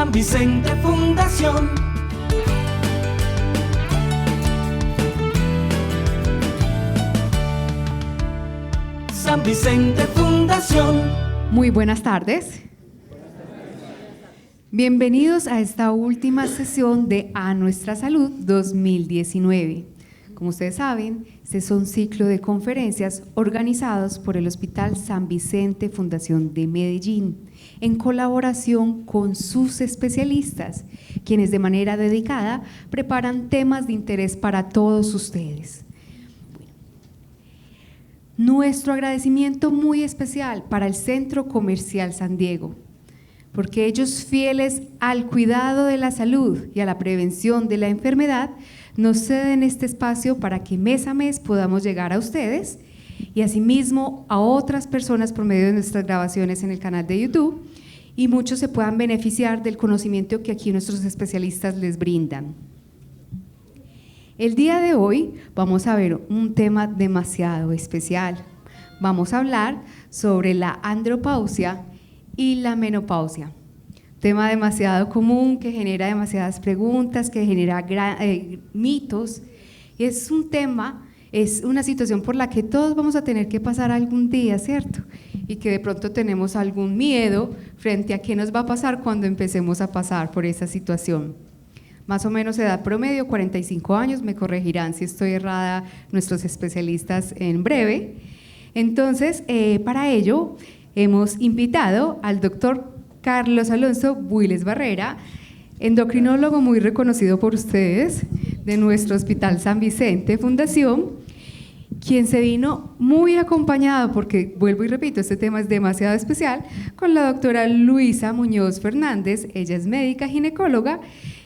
San Vicente Fundación. San Vicente Fundación. Muy buenas tardes. Bienvenidos a esta última sesión de A Nuestra Salud 2019. Como ustedes saben, este es un ciclo de conferencias organizados por el Hospital San Vicente Fundación de Medellín, en colaboración con sus especialistas, quienes de manera dedicada preparan temas de interés para todos ustedes. Nuestro agradecimiento muy especial para el Centro Comercial San Diego, porque ellos, fieles al cuidado de la salud y a la prevención de la enfermedad, nos ceden este espacio para que mes a mes podamos llegar a ustedes y asimismo a otras personas por medio de nuestras grabaciones en el canal de YouTube, y muchos se puedan beneficiar del conocimiento que aquí nuestros especialistas les brindan. El día de hoy vamos a ver un tema demasiado especial. Vamos a hablar sobre la andropausia y la menopausia. Tema demasiado común que genera demasiadas preguntas, que genera mitos. Y es un tema, es una situación por la que todos vamos a tener que pasar algún día, ¿cierto? Y que de pronto tenemos algún miedo frente a qué nos va a pasar cuando empecemos a pasar por esa situación. Más o menos edad promedio, 45 años, me corregirán si estoy errada nuestros especialistas en breve. Entonces, para ello, hemos invitado al doctor Carlos Alonso Builes Barrera, endocrinólogo muy reconocido por ustedes, de nuestro Hospital San Vicente Fundación, quien se vino muy acompañado, porque vuelvo y repito, este tema es demasiado especial, con la doctora Luisa Muñoz Fernández, ella es médica ginecóloga,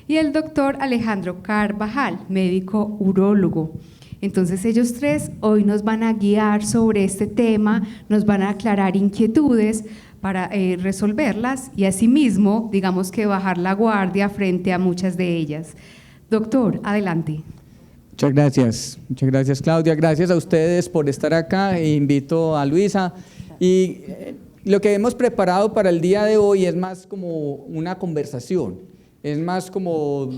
y el doctor Alejandro Carvajal, médico urólogo. Entonces ellos tres hoy nos van a guiar sobre este tema, nos van a aclarar inquietudes para resolverlas y asimismo, digamos que bajar la guardia frente a muchas de ellas. Doctor, adelante. Muchas gracias Claudia, gracias a ustedes por estar acá. Invito a Luisa y lo que hemos preparado para el día de hoy es más como una conversación. Es más como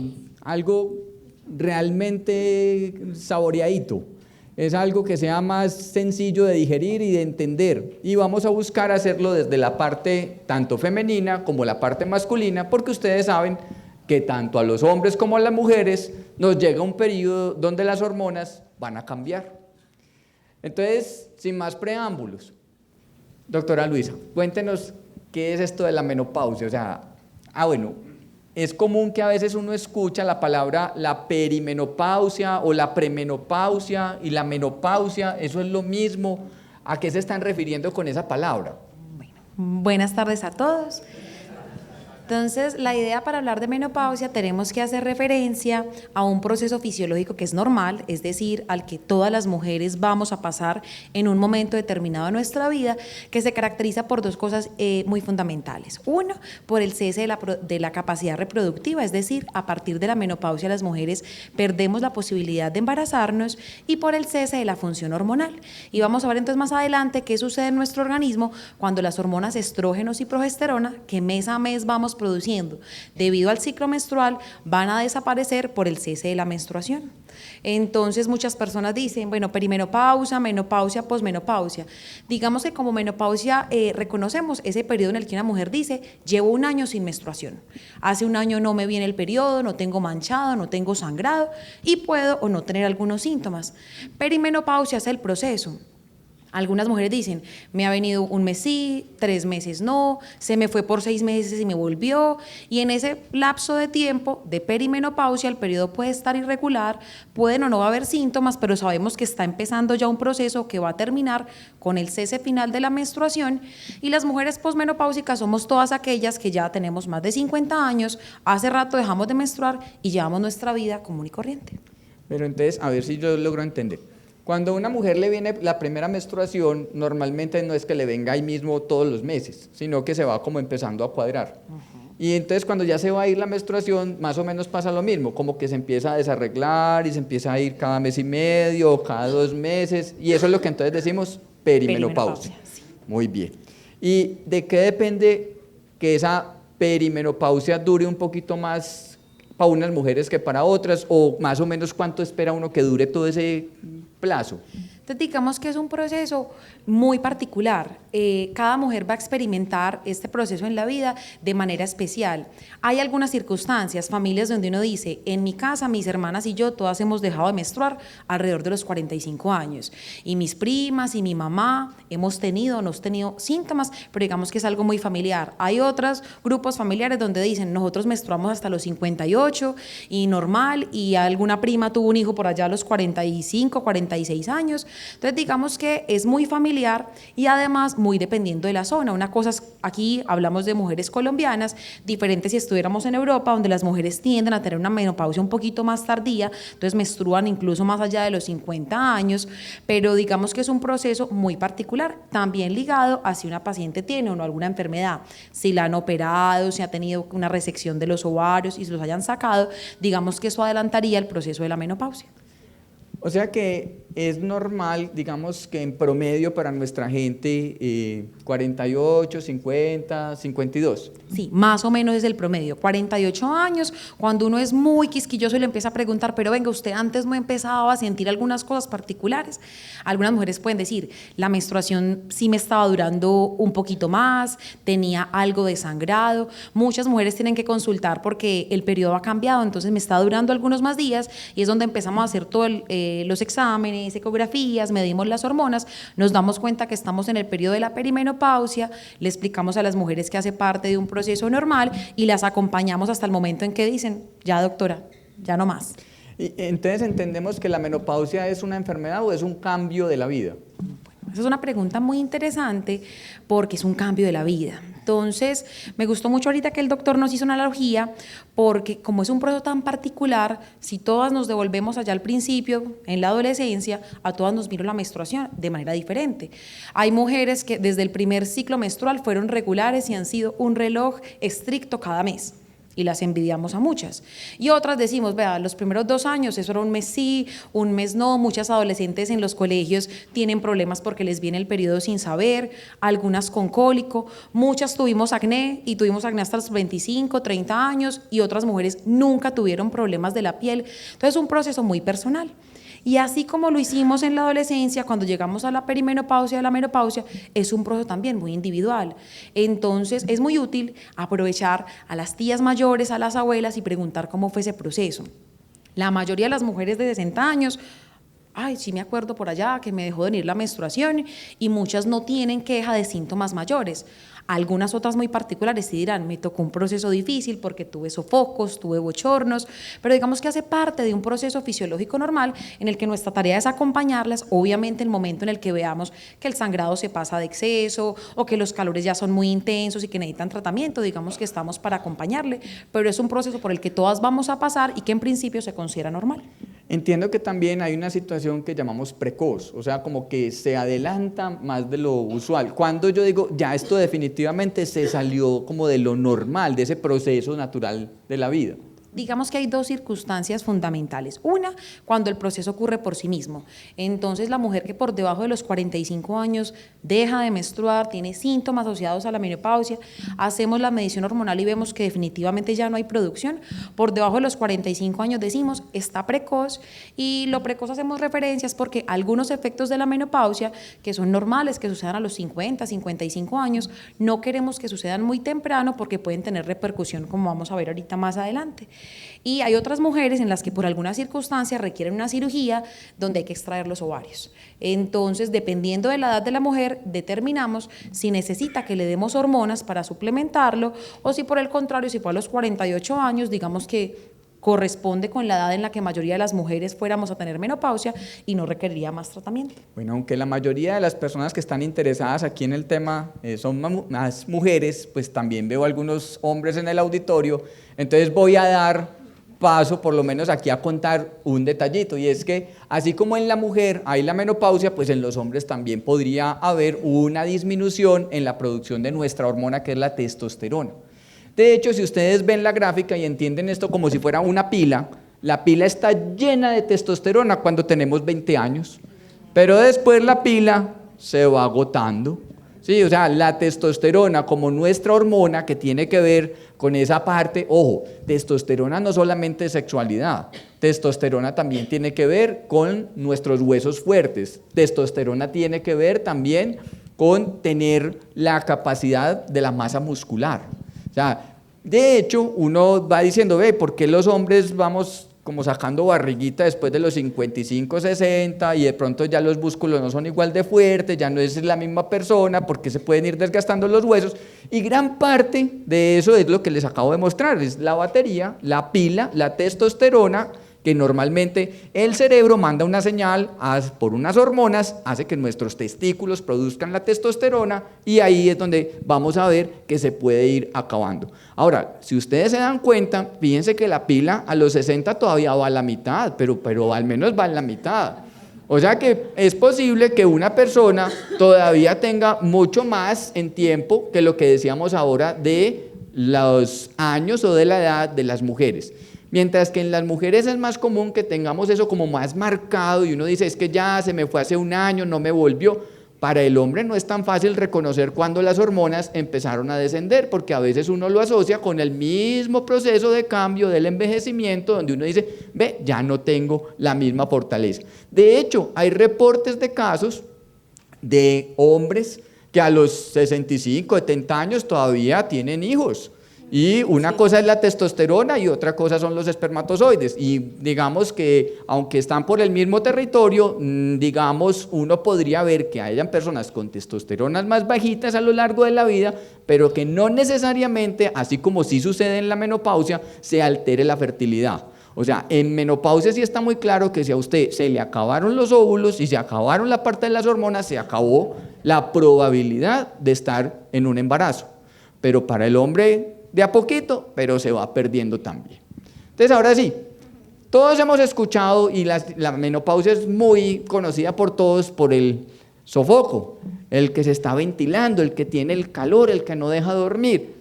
algo realmente saboreadito, es algo que sea más sencillo de digerir y de entender, y vamos a buscar hacerlo desde la parte tanto femenina como la parte masculina, porque ustedes saben que tanto a los hombres como a las mujeres nos llega un periodo donde las hormonas van a cambiar. Entonces, sin más preámbulos, doctora Luisa, cuéntenos qué es esto de la menopausia. O sea, bueno, es común que a veces uno escucha la palabra la perimenopausia o la premenopausia y la menopausia, ¿eso es lo mismo? ¿A qué se están refiriendo con esa palabra? Bueno, buenas tardes a todos. Entonces, la idea para hablar de menopausia tenemos que hacer referencia a un proceso fisiológico que es normal, es decir, al que todas las mujeres vamos a pasar en un momento determinado de nuestra vida, que se caracteriza por dos cosas muy fundamentales. Uno, por el cese de la capacidad reproductiva, es decir, a partir de la menopausia las mujeres perdemos la posibilidad de embarazarnos, y por el cese de la función hormonal. Y vamos a ver entonces más adelante qué sucede en nuestro organismo cuando las hormonas estrógenos y progesterona, que mes a mes vamos produciendo debido al ciclo menstrual, van a desaparecer por el cese de la menstruación. Entonces muchas personas dicen, bueno, perimenopausia, menopausia, posmenopausia. Digamos que como menopausia reconocemos ese periodo en el que una mujer dice, llevo un año sin menstruación, hace un año no me viene el periodo, no tengo manchado, no tengo sangrado y puedo o no tener algunos síntomas. Perimenopausia es el proceso. Algunas mujeres dicen, me ha venido un mes sí, 3 meses no, se me fue por 6 meses y me volvió, y en ese lapso de tiempo de perimenopausia el periodo puede estar irregular, pueden o no haber síntomas, pero sabemos que está empezando ya un proceso que va a terminar con el cese final de la menstruación. Y las mujeres posmenopáusicas somos todas aquellas que ya tenemos más de 50 años, hace rato dejamos de menstruar y llevamos nuestra vida común y corriente. Pero entonces, a ver si yo logro entender. Cuando a una mujer le viene la primera menstruación, normalmente no es que le venga ahí mismo todos los meses, sino que se va como empezando a cuadrar. Y entonces cuando ya se va a ir la menstruación, más o menos pasa lo mismo, como que se empieza a desarreglar y se empieza a ir cada mes y medio o cada 2 meses, y eso es lo que entonces decimos perimenopausia. Sí. Muy bien. ¿Y de qué depende que esa perimenopausia dure un poquito más para unas mujeres que para otras, o más o menos cuánto espera uno que dure todo ese plazo? Entonces, digamos que es un proceso muy particular. Cada mujer va a experimentar este proceso en la vida de manera especial. Hay algunas circunstancias, familias donde uno dice, en mi casa, mis hermanas y yo, todas hemos dejado de menstruar alrededor de los 45 años. Y mis primas y mi mamá hemos tenido o no hemos tenido síntomas, pero digamos que es algo muy familiar. Hay otros grupos familiares donde dicen, nosotros menstruamos hasta los 58 y normal, y alguna prima tuvo un hijo por allá a los 45, 46 años. Entonces, digamos que es muy familiar y además muy dependiendo de la zona. Una cosa es, aquí hablamos de mujeres colombianas, diferente si estuviéramos en Europa, donde las mujeres tienden a tener una menopausia un poquito más tardía, entonces menstruan incluso más allá de los 50 años, pero digamos que es un proceso muy particular, también ligado a si una paciente tiene o no alguna enfermedad, si la han operado, si ha tenido una resección de los ovarios y se los hayan sacado, digamos que eso adelantaría el proceso de la menopausia. O sea que es normal, digamos que en promedio para nuestra gente 48, 50, 52. Sí, más o menos es el promedio, 48 años, cuando uno es muy quisquilloso y le empieza a preguntar, pero venga, usted antes no empezaba a sentir algunas cosas particulares. Algunas mujeres pueden decir, la menstruación sí me estaba durando un poquito más, tenía algo de sangrado. Muchas mujeres tienen que consultar porque el periodo ha cambiado, entonces me está durando algunos más días y es donde empezamos a hacer todos los exámenes, ecografías, medimos las hormonas, nos damos cuenta que estamos en el periodo de la perimenopausia, le explicamos a las mujeres que hace parte de un proceso normal y las acompañamos hasta el momento en que dicen, ya doctora, ya no más. Y entonces entendemos que la menopausia es una enfermedad o es un cambio de la vida. Esa es una pregunta muy interesante porque es un cambio de la vida. Entonces, me gustó mucho ahorita que el doctor nos hizo una analogía porque como es un proceso tan particular, si todas nos devolvemos allá al principio, en la adolescencia, a todas nos vino la menstruación de manera diferente. Hay mujeres que desde el primer ciclo menstrual fueron regulares y han sido un reloj estricto cada mes. Y las envidiamos a muchas. Y otras decimos, vea, los primeros 2 años, eso era un mes sí, un mes no. Muchas adolescentes en los colegios tienen problemas porque les viene el periodo sin saber, algunas con cólico, muchas tuvimos acné y tuvimos acné hasta los 25, 30 años y otras mujeres nunca tuvieron problemas de la piel. Entonces es un proceso muy personal. Y así como lo hicimos en la adolescencia, cuando llegamos a la perimenopausia, a la menopausia, es un proceso también muy individual. Entonces, es muy útil aprovechar a las tías mayores, a las abuelas y preguntar cómo fue ese proceso. La mayoría de las mujeres de 60 años, ay, sí me acuerdo por allá que me dejó de venir la menstruación, y muchas no tienen queja de síntomas mayores. Algunas otras muy particulares sí dirán, me tocó un proceso difícil porque tuve sofocos, tuve bochornos, pero digamos que hace parte de un proceso fisiológico normal en el que nuestra tarea es acompañarlas, obviamente en el momento en el que veamos que el sangrado se pasa de exceso o que los calores ya son muy intensos y que necesitan tratamiento, digamos que estamos para acompañarle, pero es un proceso por el que todas vamos a pasar y que en principio se considera normal. Entiendo que también hay una situación que llamamos precoz, o sea, como que se adelanta más de lo usual. Cuando yo digo, ya esto definitivamente se salió como de lo normal, de ese proceso natural de la vida. Digamos que hay 2 circunstancias fundamentales. Una, cuando el proceso ocurre por sí mismo. Entonces, la mujer que por debajo de los 45 años deja de menstruar, tiene síntomas asociados a la menopausia, hacemos la medición hormonal y vemos que definitivamente ya no hay producción. Por debajo de los 45 años decimos, está precoz, y lo precoz hacemos referencias porque algunos efectos de la menopausia, que son normales, que sucedan a los 50, 55 años, no queremos que sucedan muy temprano porque pueden tener repercusión, como vamos a ver ahorita más adelante. Y hay otras mujeres en las que por alguna circunstancia requieren una cirugía donde hay que extraer los ovarios. Entonces, dependiendo de la edad de la mujer, determinamos si necesita que le demos hormonas para suplementarlo o si por el contrario, si fue a los 48 años, digamos que corresponde con la edad en la que la mayoría de las mujeres fuéramos a tener menopausia y no requeriría más tratamiento. Bueno, aunque la mayoría de las personas que están interesadas aquí en el tema son más mujeres, pues también veo algunos hombres en el auditorio, entonces voy a dar paso por lo menos aquí a contar un detallito, y es que así como en la mujer hay la menopausia, pues en los hombres también podría haber una disminución en la producción de nuestra hormona, que es la testosterona. De hecho, si ustedes ven la gráfica y entienden esto como si fuera una pila, la pila está llena de testosterona cuando tenemos 20 años, pero después la pila se va agotando, Sí, o sea, la testosterona como nuestra hormona que tiene que ver con esa parte, ojo, testosterona no solamente es sexualidad, testosterona también tiene que ver con nuestros huesos fuertes, testosterona tiene que ver también con tener la capacidad de la masa muscular. O sea, de hecho, uno va diciendo, ve, ¿por qué los hombres vamos como sacando barriguita después de los 55, 60 y de pronto ya los músculos no son igual de fuertes, ya no es la misma persona, porque se pueden ir desgastando los huesos? Y gran parte de eso es lo que les acabo de mostrar, es la batería, la pila, la testosterona, que normalmente el cerebro manda una señal por unas hormonas, hace que nuestros testículos produzcan la testosterona y ahí es donde vamos a ver que se puede ir acabando. Ahora, si ustedes se dan cuenta, fíjense que la pila a los 60 todavía va a la mitad, pero al menos va en la mitad. O sea que es posible que una persona todavía tenga mucho más en tiempo que lo que decíamos ahora de los años o de la edad de las mujeres. Mientras que en las mujeres es más común que tengamos eso como más marcado y uno dice, es que ya se me fue hace un año, no me volvió. Para el hombre no es tan fácil reconocer cuando las hormonas empezaron a descender, porque a veces uno lo asocia con el mismo proceso de cambio del envejecimiento, donde uno dice, ve, ya no tengo la misma fortaleza. De hecho, hay reportes de casos de hombres que a los 65, 70 años todavía tienen hijos. Y una cosa es la testosterona y otra cosa son los espermatozoides. Y digamos que, aunque están por el mismo territorio, digamos, uno podría ver que hayan personas con testosteronas más bajitas a lo largo de la vida, pero que no necesariamente, así como sí sucede en la menopausia, se altere la fertilidad. O sea, en menopausia sí está muy claro que si a usted se le acabaron los óvulos y se acabaron la parte de las hormonas, se acabó la probabilidad de estar en un embarazo. Pero para el hombre, de a poquito, pero se va perdiendo también. Entonces, ahora sí, todos hemos escuchado, y la menopausia es muy conocida por todos por el sofoco, el que se está ventilando, el que tiene el calor, el que no deja dormir.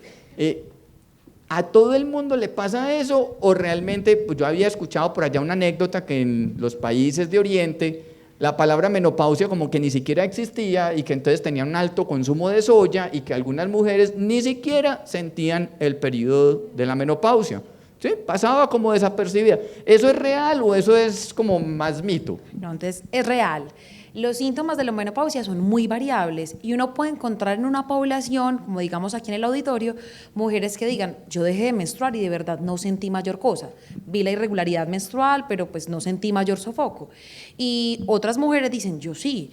¿A todo el mundo le pasa eso? O realmente, pues yo había escuchado por allá una anécdota que en los países de Oriente la palabra menopausia como que ni siquiera existía y que entonces tenían un alto consumo de soya y que algunas mujeres ni siquiera sentían el periodo de la menopausia. ¿Sí? Pasaba como desapercibida. ¿Eso es real o eso es como más mito? No, entonces es real. Los síntomas de la menopausia son muy variables y uno puede encontrar en una población, como digamos aquí en el auditorio, mujeres que digan, yo dejé de menstruar y de verdad no sentí mayor cosa. Vi la irregularidad menstrual, pero pues no sentí mayor sofoco. Y otras mujeres dicen, yo sí,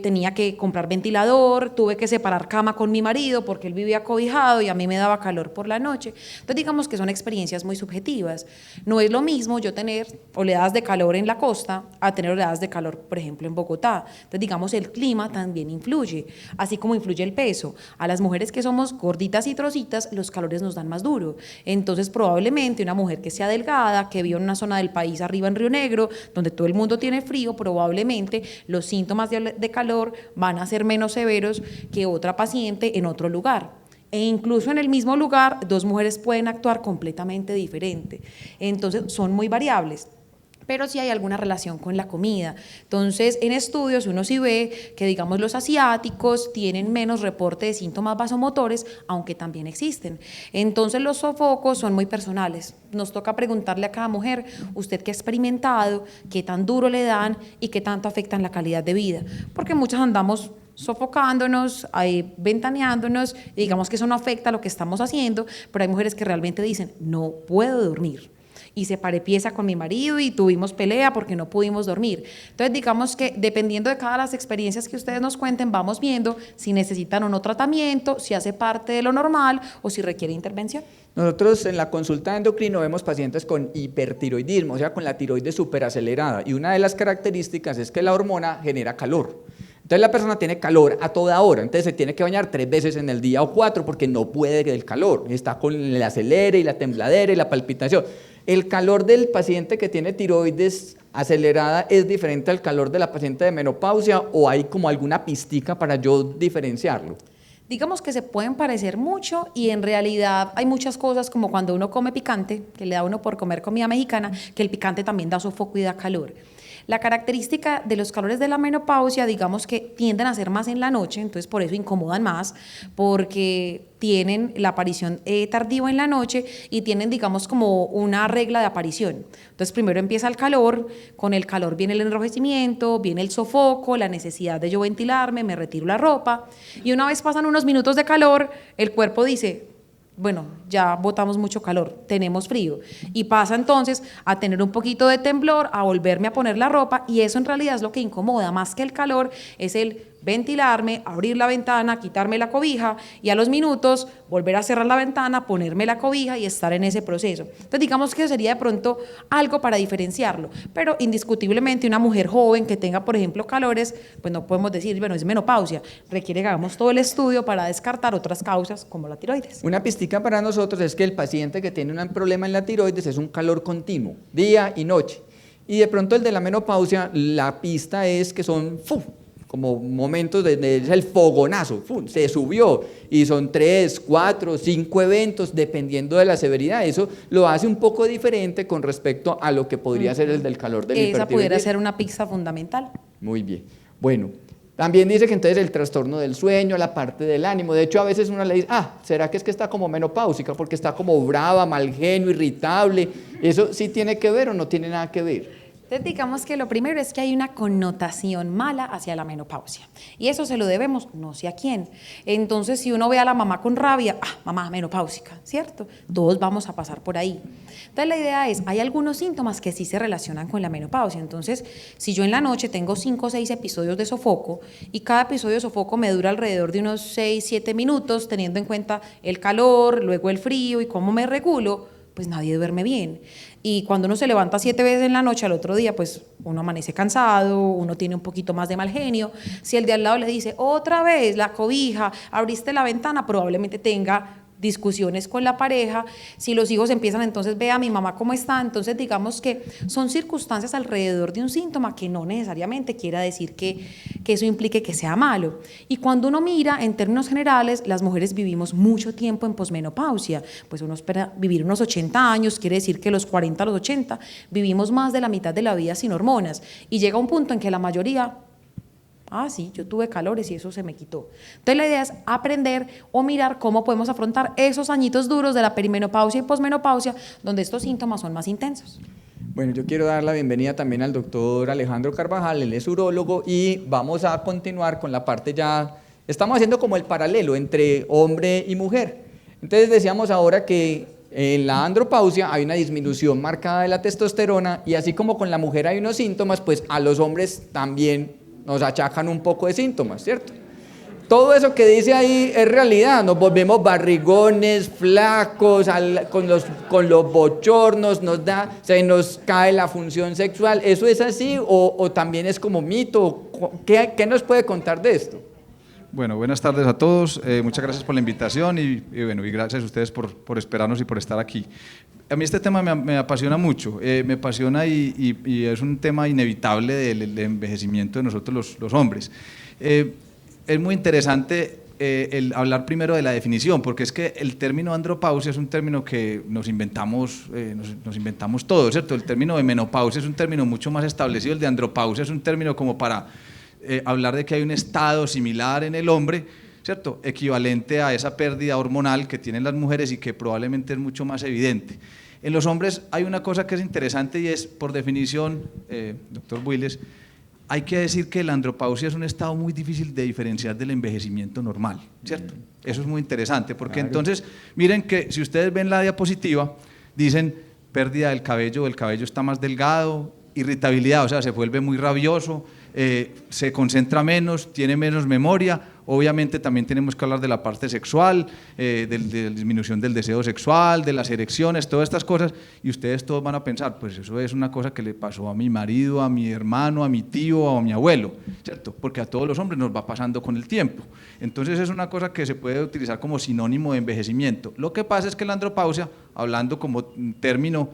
tenía que comprar ventilador, tuve que separar cama con mi marido porque él vivía cobijado y a mí me daba calor por la noche. Entonces digamos que son experiencias muy subjetivas. No es lo mismo yo tener oleadas de calor en la costa a tener oleadas de calor, por ejemplo, en Bogotá. Entonces, digamos, el clima también influye, así como influye el peso. A las mujeres que somos gorditas y trocitas, los calores nos dan más duro. Entonces, probablemente una mujer que sea delgada, que vive en una zona del país arriba en Río Negro, donde todo el mundo tiene frío, probablemente los síntomas de calor van a ser menos severos que otra paciente en otro lugar. E incluso en el mismo lugar, dos mujeres pueden actuar completamente diferente. Entonces, son muy variables. Pero sí hay alguna relación con la comida. Entonces, en estudios uno sí ve que, digamos, los asiáticos tienen menos reporte de síntomas vasomotores, aunque también existen. Entonces, los sofocos son muy personales. Nos toca preguntarle a cada mujer, usted qué ha experimentado, qué tan duro le dan y qué tanto afectan la calidad de vida. Porque muchas andamos sofocándonos, ventaneándonos, y digamos que eso no afecta lo que estamos haciendo, pero hay mujeres que realmente dicen, no puedo dormir. Y se paré pieza con mi marido y tuvimos pelea porque no pudimos dormir. Entonces, digamos que dependiendo de cada las experiencias que ustedes nos cuenten, vamos viendo si necesitan o no tratamiento, si hace parte de lo normal o si requiere intervención. Nosotros en la consulta de endocrino vemos pacientes con hipertiroidismo, o sea, con la tiroides superacelerada. Y una de las características es que la hormona genera calor. Entonces la persona tiene calor a toda hora, entonces se tiene que bañar 3 veces en el día o 4 porque no puede del calor. Está con el acelere y la tembladera y la palpitación. El calor del paciente que tiene tiroides acelerada es diferente al calor de la paciente de menopausia, o hay como alguna pistica para yo diferenciarlo. Digamos que se pueden parecer mucho y en realidad hay muchas cosas como cuando uno come picante, que le da uno por comer comida mexicana, que el picante también da sofoco y da calor. La característica de los calores de la menopausia, digamos que tienden a ser más en la noche, entonces por eso incomodan más, porque tienen la aparición tardiva en la noche y tienen, digamos, como una regla de aparición. Entonces primero empieza el calor, con el calor viene el enrojecimiento, viene el sofoco, la necesidad de yo ventilarme, me retiro la ropa y una vez pasan unos minutos de calor, el cuerpo dice, bueno, ya botamos mucho calor, tenemos frío, y pasa entonces a tener un poquito de temblor, a volverme a poner la ropa, y eso en realidad es lo que incomoda, más que el calor, es el ventilarme, abrir la ventana, quitarme la cobija, y a los minutos volver a cerrar la ventana, ponerme la cobija y estar en ese proceso. Entonces digamos que sería de pronto algo para diferenciarlo, pero indiscutiblemente una mujer joven que tenga, por ejemplo, calores, pues no podemos decir, bueno, es menopausia, requiere que hagamos todo el estudio para descartar otras causas como la tiroides. Una pistica para nosotros es que el paciente que tiene un problema en la tiroides es un calor continuo, día y noche. Y de pronto el de la menopausia, la pista es que son como momentos de es el fogonazo, se subió y son 3, 4, 5 eventos dependiendo de la severidad. Eso lo hace un poco diferente con respecto a lo que podría ser el del calor del hipertiroidismo. Esa pudiera ser una pista fundamental. Muy bien. Bueno, también dice que entonces el trastorno del sueño, la parte del ánimo, de hecho a veces uno le dice, ¿será que es que está como menopáusica? Porque está como brava, mal genio, irritable. ¿Eso sí tiene que ver o no tiene nada que ver? Entonces digamos que lo primero es que hay una connotación mala hacia la menopausia y eso se lo debemos no sé a quién. Entonces si uno ve a la mamá con rabia, mamá menopáusica, ¿cierto? Todos vamos a pasar por ahí. Entonces la idea es, hay algunos síntomas que sí se relacionan con la menopausia. Entonces si yo en la noche tengo 5 o 6 episodios de sofoco y cada episodio de sofoco me dura alrededor de unos 6, 7 minutos, teniendo en cuenta el calor, luego el frío y cómo me regulo, pues nadie duerme bien. Y cuando uno se levanta 7 veces en la noche, al otro día, pues uno amanece cansado, uno tiene un poquito más de mal genio. Si el de al lado le dice, otra vez la cobija, abriste la ventana, probablemente tenga discusiones con la pareja. Si los hijos empiezan, entonces ve a mi mamá cómo está. Entonces digamos que son circunstancias alrededor de un síntoma que no necesariamente quiera decir que eso implique que sea malo. Y cuando uno mira en términos generales, las mujeres vivimos mucho tiempo en posmenopausia, pues uno espera vivir unos 80 años, quiere decir que los 40 a los 80 vivimos más de la mitad de la vida sin hormonas y llega un punto en que la mayoría sí, yo tuve calores y eso se me quitó. Entonces la idea es aprender o mirar cómo podemos afrontar esos añitos duros de la perimenopausia y posmenopausia, donde estos síntomas son más intensos. Bueno, yo quiero dar la bienvenida también al doctor Alejandro Carvajal, él es urólogo y vamos a continuar con la parte ya, estamos haciendo como el paralelo entre hombre y mujer. Entonces decíamos ahora que en la andropausia hay una disminución marcada de la testosterona y así como con la mujer hay unos síntomas, pues a los hombres también nos achacan un poco de síntomas, ¿cierto? Todo eso que dice ahí es realidad, nos volvemos barrigones, flacos, con los bochornos, se nos cae la función sexual. ¿Eso es así o también es como mito? ¿Qué nos puede contar de esto? Bueno, buenas tardes a todos, muchas gracias por la invitación y gracias a ustedes por esperarnos y por estar aquí. A mí este tema me apasiona mucho, me apasiona y es un tema inevitable del envejecimiento de nosotros los hombres. Es muy interesante el hablar primero de la definición, porque es que el término andropausia es un término que nos inventamos todos, ¿cierto? El término de menopausia es un término mucho más establecido, el de andropausia es un término como para hablar de que hay un estado similar en el hombre, ¿cierto? Equivalente a esa pérdida hormonal que tienen las mujeres y que probablemente es mucho más evidente. En los hombres hay una cosa que es interesante y es, por definición, doctor Builes, hay que decir que la andropausia es un estado muy difícil de diferenciar del envejecimiento normal, ¿cierto? Eso es muy interesante porque entonces, miren que si ustedes ven la diapositiva, dicen pérdida del cabello, el cabello está más delgado, irritabilidad, o sea, se vuelve muy rabioso, se concentra menos, tiene menos memoria. Obviamente también tenemos que hablar de la parte sexual, de la disminución del deseo sexual, de las erecciones, todas estas cosas, y ustedes todos van a pensar, pues eso es una cosa que le pasó a mi marido, a mi hermano, a mi tío o a mi abuelo, ¿cierto? Porque a todos los hombres nos va pasando con el tiempo. Entonces es una cosa que se puede utilizar como sinónimo de envejecimiento. Lo que pasa es que la andropausia hablando como término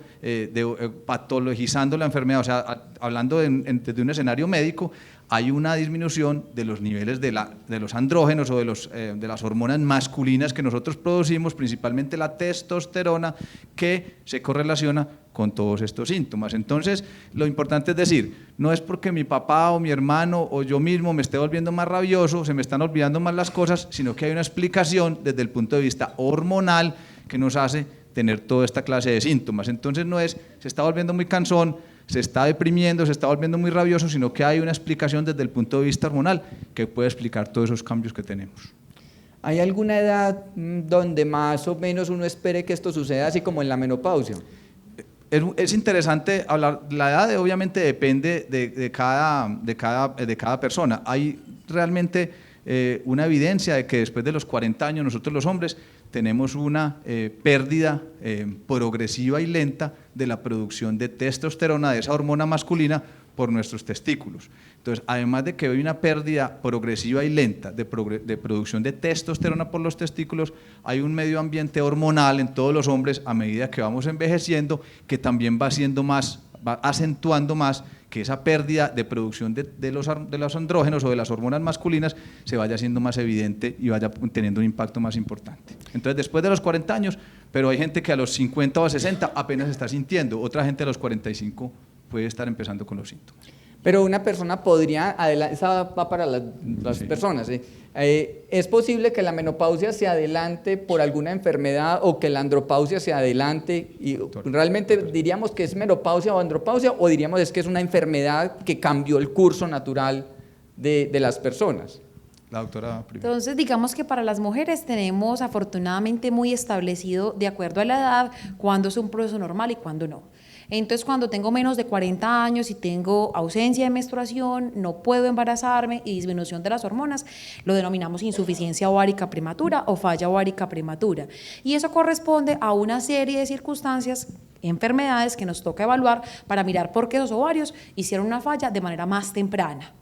patologizando la enfermedad, o sea, hablando desde un escenario médico, hay una disminución de los niveles de los andrógenos o de las hormonas masculinas que nosotros producimos, principalmente la testosterona, que se correlaciona con todos estos síntomas. Entonces, lo importante es decir, no es porque mi papá o mi hermano o yo mismo me esté volviendo más rabioso, se me están olvidando más las cosas, sino que hay una explicación desde el punto de vista hormonal que nos hace tener toda esta clase de síntomas. Entonces, no es, se está volviendo muy cansón, se está deprimiendo, se está volviendo muy rabioso, sino que hay una explicación desde el punto de vista hormonal que puede explicar todos esos cambios que tenemos. ¿Hay alguna edad donde más o menos uno espere que esto suceda, así como en la menopausia? Es interesante hablar, la edad obviamente depende de cada persona. Hay realmente una evidencia de que después de los 40 años nosotros los hombres tenemos una pérdida progresiva y lenta de la producción de testosterona, de esa hormona masculina, por nuestros testículos. Entonces, además de que hay una pérdida progresiva y lenta de producción de testosterona por los testículos, hay un medio ambiente hormonal en todos los hombres a medida que vamos envejeciendo que también va acentuando más que esa pérdida de producción de los andrógenos o de las hormonas masculinas se vaya haciendo más evidente y vaya teniendo un impacto más importante. Entonces, después de los 40 años, pero hay gente que a los 50 o a 60 apenas está sintiendo, otra gente a los 45 puede estar empezando con los síntomas. Pero una persona podría, esa va para las Sí. personas, ¿es posible que la menopausia se adelante por alguna enfermedad o que la andropausia se adelante? Y ¿realmente diríamos que es menopausia o andropausia o diríamos es que es una enfermedad que cambió el curso natural de las personas? La doctora primero. Entonces, digamos que para las mujeres tenemos afortunadamente muy establecido, de acuerdo a la edad, cuándo es un proceso normal y cuándo no. Entonces, cuando tengo menos de 40 años y tengo ausencia de menstruación, no puedo embarazarme y disminución de las hormonas, lo denominamos insuficiencia ovárica prematura o falla ovárica prematura. Y eso corresponde a una serie de circunstancias, enfermedades que nos toca evaluar para mirar por qué los ovarios hicieron una falla de manera más temprana.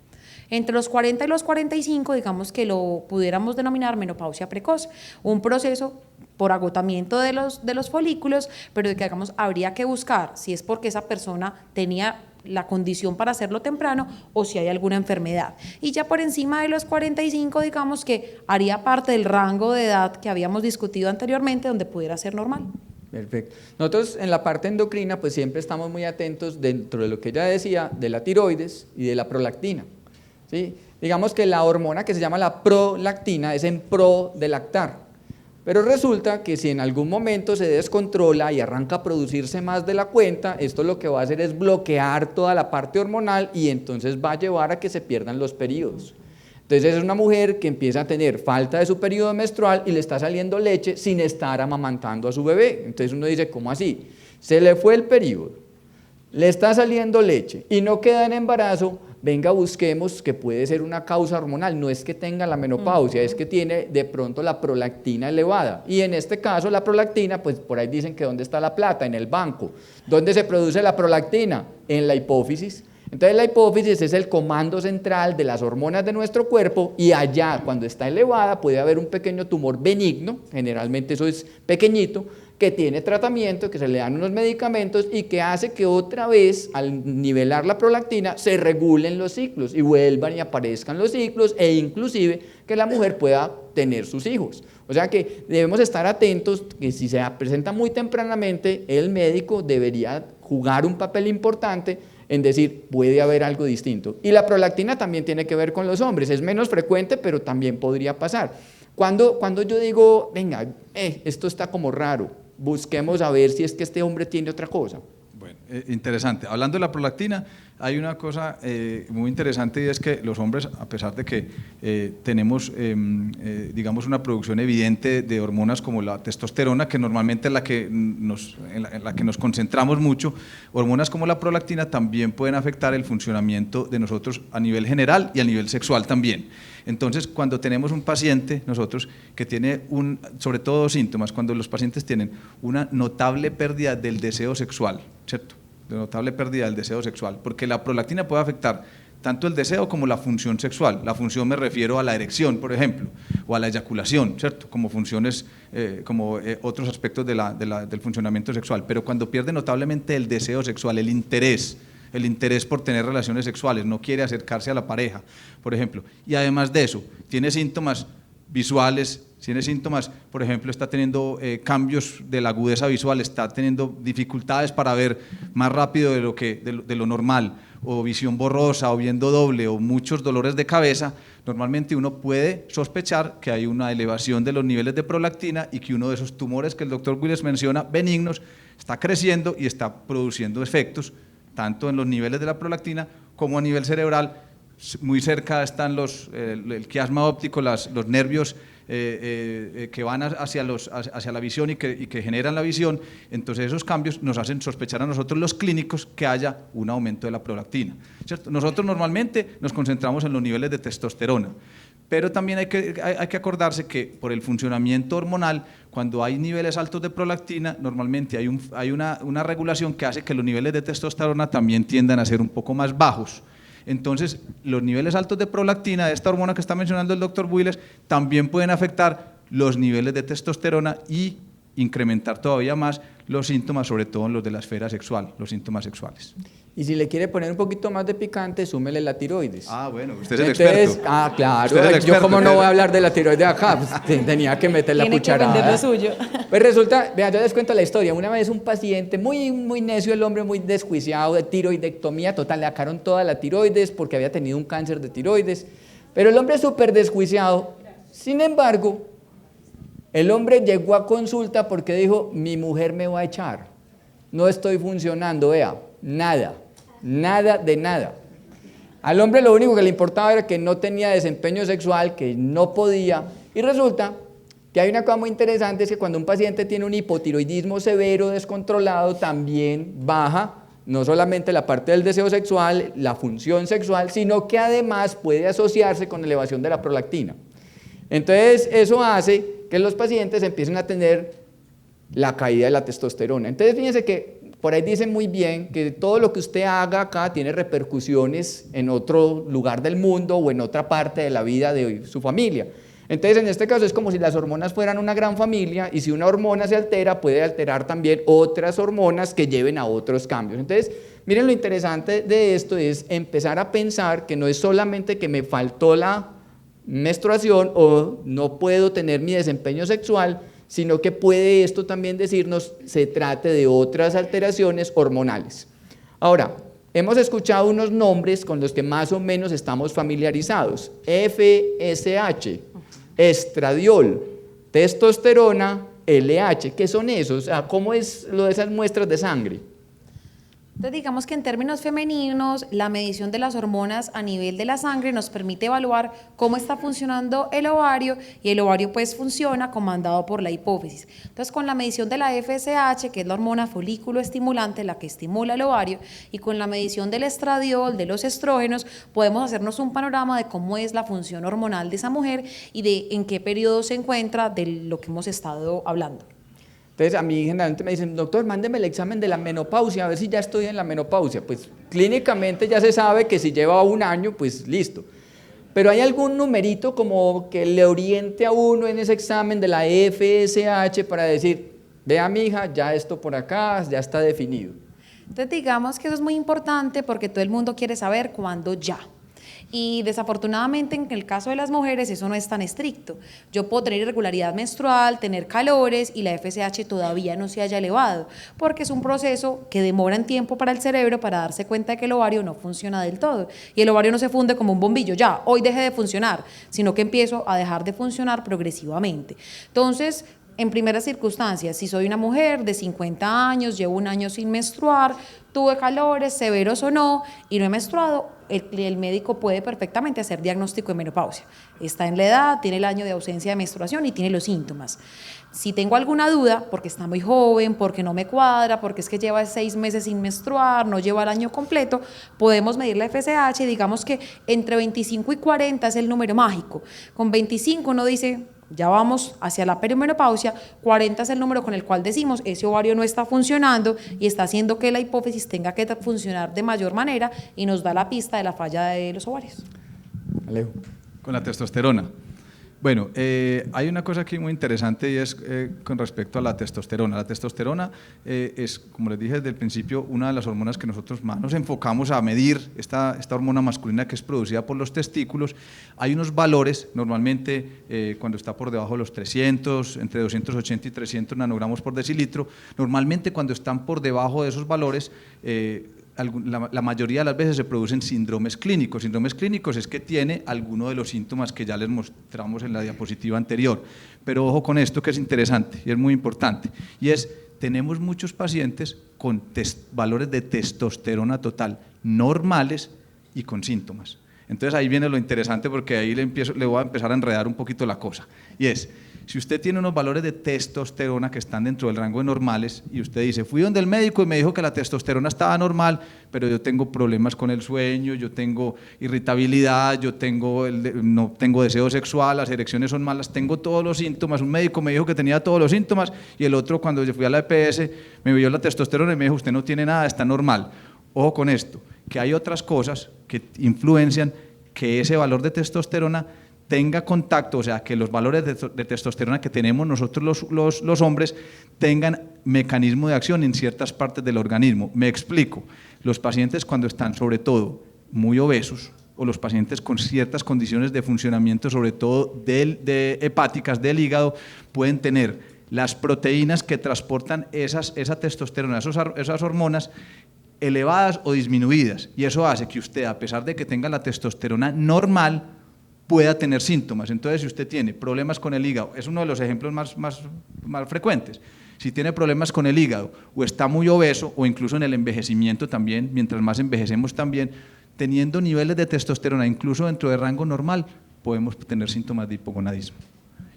Entre los 40 y los 45, digamos que lo pudiéramos denominar menopausia precoz, un proceso por agotamiento de los folículos, pero de que habría que buscar si es porque esa persona tenía la condición para hacerlo temprano o si hay alguna enfermedad. Y ya por encima de los 45, digamos que haría parte del rango de edad que habíamos discutido anteriormente, donde pudiera ser normal. Perfecto. Nosotros en la parte endocrina pues siempre estamos muy atentos dentro de lo que ella decía, de la tiroides y de la prolactina. ¿Sí? Digamos que la hormona que se llama la prolactina es en pro de lactar. Pero resulta que si en algún momento se descontrola y arranca a producirse más de la cuenta, esto lo que va a hacer es bloquear toda la parte hormonal y entonces va a llevar a que se pierdan los periodos. Entonces es una mujer que empieza a tener falta de su periodo menstrual y le está saliendo leche sin estar amamantando a su bebé. Entonces uno dice, ¿cómo así? Se le fue el periodo, le está saliendo leche y no queda en embarazo. Venga, busquemos que puede ser una causa hormonal, no es que tenga la menopausia, es que tiene de pronto la prolactina elevada. Y en este caso la prolactina, pues por ahí dicen que ¿dónde está la plata? En el banco. ¿Dónde se produce la prolactina? En la hipófisis. Entonces la hipófisis es el comando central de las hormonas de nuestro cuerpo y allá cuando está elevada puede haber un pequeño tumor benigno, generalmente eso es pequeñito, que tiene tratamiento, que se le dan unos medicamentos y que hace que otra vez, al nivelar la prolactina, se regulen los ciclos y vuelvan y aparezcan los ciclos e inclusive que la mujer pueda tener sus hijos. O sea que debemos estar atentos que si se presenta muy tempranamente, el médico debería jugar un papel importante en decir, puede haber algo distinto. Y la prolactina también tiene que ver con los hombres, es menos frecuente, pero también podría pasar. Cuando yo digo, venga, esto está como raro, busquemos a ver si es que este hombre tiene otra cosa. Bueno, interesante. Hablando de la prolactina, hay una cosa muy interesante y es que los hombres, a pesar de que tenemos, digamos, una producción evidente de hormonas como la testosterona, que normalmente es en la que nos concentramos mucho, hormonas como la prolactina también pueden afectar el funcionamiento de nosotros a nivel general y a nivel sexual también. Entonces, cuando tenemos un paciente, nosotros, que tiene sobre todo dos síntomas, cuando los pacientes tienen una notable pérdida del deseo sexual, ¿cierto? De notable pérdida del deseo sexual, porque la prolactina puede afectar tanto el deseo como la función sexual. La función me refiero a la erección, por ejemplo, o a la eyaculación, ¿cierto? Como funciones, otros aspectos del funcionamiento sexual. Pero cuando pierde notablemente el deseo sexual, el interés por tener relaciones sexuales, no quiere acercarse a la pareja, por ejemplo, y además de eso, tiene síntomas visuales, tiene síntomas, por ejemplo, está teniendo cambios de la agudeza visual, está teniendo dificultades para ver más rápido de lo normal, o visión borrosa, o viendo doble, o muchos dolores de cabeza, normalmente uno puede sospechar que hay una elevación de los niveles de prolactina y que uno de esos tumores que el doctor Willis menciona, benignos, está creciendo y está produciendo efectos, tanto en los niveles de la prolactina como a nivel cerebral. Muy cerca están el quiasma óptico, los nervios que van hacia la visión y que generan la visión. Entonces esos cambios nos hacen sospechar a nosotros los clínicos que haya un aumento de la prolactina, ¿cierto? Nosotros normalmente nos concentramos en los niveles de testosterona, pero también hay que acordarse que por el funcionamiento hormonal, cuando hay niveles altos de prolactina, normalmente hay una regulación que hace que los niveles de testosterona también tiendan a ser un poco más bajos. Entonces, los niveles altos de prolactina, de esta hormona que está mencionando el doctor Willis, también pueden afectar los niveles de testosterona y incrementar todavía más los síntomas, sobre todo en los de la esfera sexual, los síntomas sexuales. Y si le quiere poner un poquito más de picante, súmele la tiroides. Ah, bueno, usted es el experto. Ah, claro, Usted es el experto, yo como no voy a hablar de la tiroides acá, pues, tenía que meter la cucharada. Tiene que vender lo suyo. Pues resulta, vean, yo les cuento la historia. Una vez un paciente, muy necio el hombre, muy desjuiciado, de tiroidectomía total, le sacaron toda la tiroides porque había tenido un cáncer de tiroides, pero el hombre súper desjuiciado. Sin embargo, el hombre llegó a consulta porque dijo, mi mujer me va a echar, no estoy funcionando, vea, nada de nada. Al hombre lo único que le importaba era que no tenía desempeño sexual, que no podía, y resulta que hay una cosa muy interesante, es que cuando un paciente tiene un hipotiroidismo severo, descontrolado, también baja no solamente la parte del deseo sexual, la función sexual, sino que además puede asociarse con elevación de la prolactina. Entonces eso hace que los pacientes empiecen a tener la caída de la testosterona. Entonces fíjense que por ahí dicen muy bien que todo lo que usted haga acá tiene repercusiones en otro lugar del mundo o en otra parte de la vida de su familia. Entonces en este caso es como si las hormonas fueran una gran familia y si una hormona se altera puede alterar también otras hormonas que lleven a otros cambios. Entonces miren, lo interesante de esto es empezar a pensar que no es solamente que me faltó la menstruación o no puedo tener mi desempeño sexual, sino que puede esto también decirnos se trate de otras alteraciones hormonales. Ahora, hemos escuchado unos nombres con los que más o menos estamos familiarizados: FSH, estradiol, testosterona, LH. ¿Qué son esos? O sea, ¿cómo es lo de esas muestras de sangre? Entonces, digamos que en términos femeninos, la medición de las hormonas a nivel de la sangre nos permite evaluar cómo está funcionando el ovario, y el ovario pues funciona comandado por la hipófisis. Entonces, con la medición de la FSH, que es la hormona folículo estimulante, la que estimula el ovario, y con la medición del estradiol, de los estrógenos, podemos hacernos un panorama de cómo es la función hormonal de esa mujer y de en qué periodo se encuentra de lo que hemos estado hablando. Entonces a mí generalmente me dicen, doctor, mándeme el examen de la menopausia, a ver si ya estoy en la menopausia. Pues clínicamente ya se sabe que si lleva un año, pues listo. Pero ¿hay algún numerito como que le oriente a uno en ese examen de la FSH para decir, vea mi hija, ya esto por acá, ya está definido? Entonces digamos que eso es muy importante porque todo el mundo quiere saber cuándo ya. Y desafortunadamente en el caso de las mujeres eso no es tan estricto. Yo puedo tener irregularidad menstrual, tener calores y la FSH todavía no se haya elevado, porque es un proceso que demora en tiempo para el cerebro para darse cuenta de que el ovario no funciona del todo. Y el ovario no se funde como un bombillo, ya, hoy deje de funcionar, sino que empiezo a dejar de funcionar progresivamente. Entonces, en primeras circunstancias, si soy una mujer de 50 años, llevo un año sin menstruar, tuve calores, severos o no, y no he menstruado, el médico puede perfectamente hacer diagnóstico de menopausia. Está en la edad, tiene el año de ausencia de menstruación y tiene los síntomas. Si tengo alguna duda, porque está muy joven, porque no me cuadra, porque es que lleva 6 meses sin menstruar, no lleva el año completo, podemos medir la FSH y digamos que entre 25 y 40 es el número mágico. Con 25 uno dice, ya vamos hacia la perimenopausia, 40 es el número con el cual decimos ese ovario no está funcionando y está haciendo que la hipófisis tenga que funcionar de mayor manera y nos da la pista de la falla de los ovarios. Alejo. Con la testosterona. Bueno, hay una cosa aquí muy interesante y es con respecto a la testosterona. La testosterona es, como les dije desde el principio, una de las hormonas que nosotros más nos enfocamos a medir, esta hormona masculina que es producida por los testículos. Hay unos valores, normalmente cuando está por debajo de los 300, entre 280 y 300 nanogramos por decilitro, normalmente cuando están por debajo de esos valores, la mayoría de las veces se producen síndromes clínicos. Síndromes clínicos es que tiene alguno de los síntomas que ya les mostramos en la diapositiva anterior. Pero ojo con esto que es interesante y es muy importante. Y es, tenemos muchos pacientes con valores de testosterona total normales y con síntomas. Entonces ahí viene lo interesante porque ahí le voy a empezar a enredar un poquito la cosa. Y es, si usted tiene unos valores de testosterona que están dentro del rango de normales y usted dice, fui donde el médico y me dijo que la testosterona estaba normal, pero yo tengo problemas con el sueño, yo tengo irritabilidad, no tengo deseo sexual, las erecciones son malas, tengo todos los síntomas, un médico me dijo que tenía todos los síntomas y el otro cuando yo fui a la EPS me vio la testosterona y me dijo, usted no tiene nada, está normal. Ojo con esto, que hay otras cosas que influencian que ese valor de testosterona tenga contacto, o sea, que los valores de testosterona que tenemos nosotros los hombres tengan mecanismo de acción en ciertas partes del organismo. Me explico, los pacientes cuando están sobre todo muy obesos o los pacientes con ciertas condiciones de funcionamiento, sobre todo de hepáticas del hígado, pueden tener las proteínas que transportan esa testosterona, esas hormonas, elevadas o disminuidas, y eso hace que usted, a pesar de que tenga la testosterona normal, pueda tener síntomas. Entonces, si usted tiene problemas con el hígado, es uno de los ejemplos más frecuentes, si tiene problemas con el hígado o está muy obeso o incluso en el envejecimiento también, mientras más envejecemos también, teniendo niveles de testosterona incluso dentro del rango normal, podemos tener síntomas de hipogonadismo.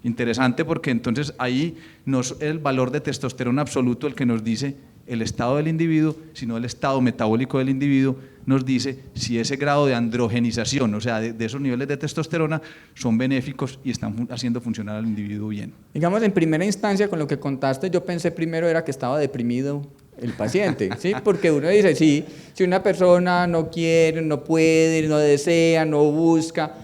Interesante porque entonces ahí no es el valor de testosterona absoluto el que nos dice el estado del individuo, sino el estado metabólico del individuo nos dice si ese grado de androgenización, o sea, de esos niveles de testosterona son benéficos y están haciendo funcionar al individuo bien. Digamos, en primera instancia, con lo que contaste, yo pensé primero era que estaba deprimido el paciente, ¿sí? Porque uno dice, sí, si una persona no quiere, no puede, no desea, no busca,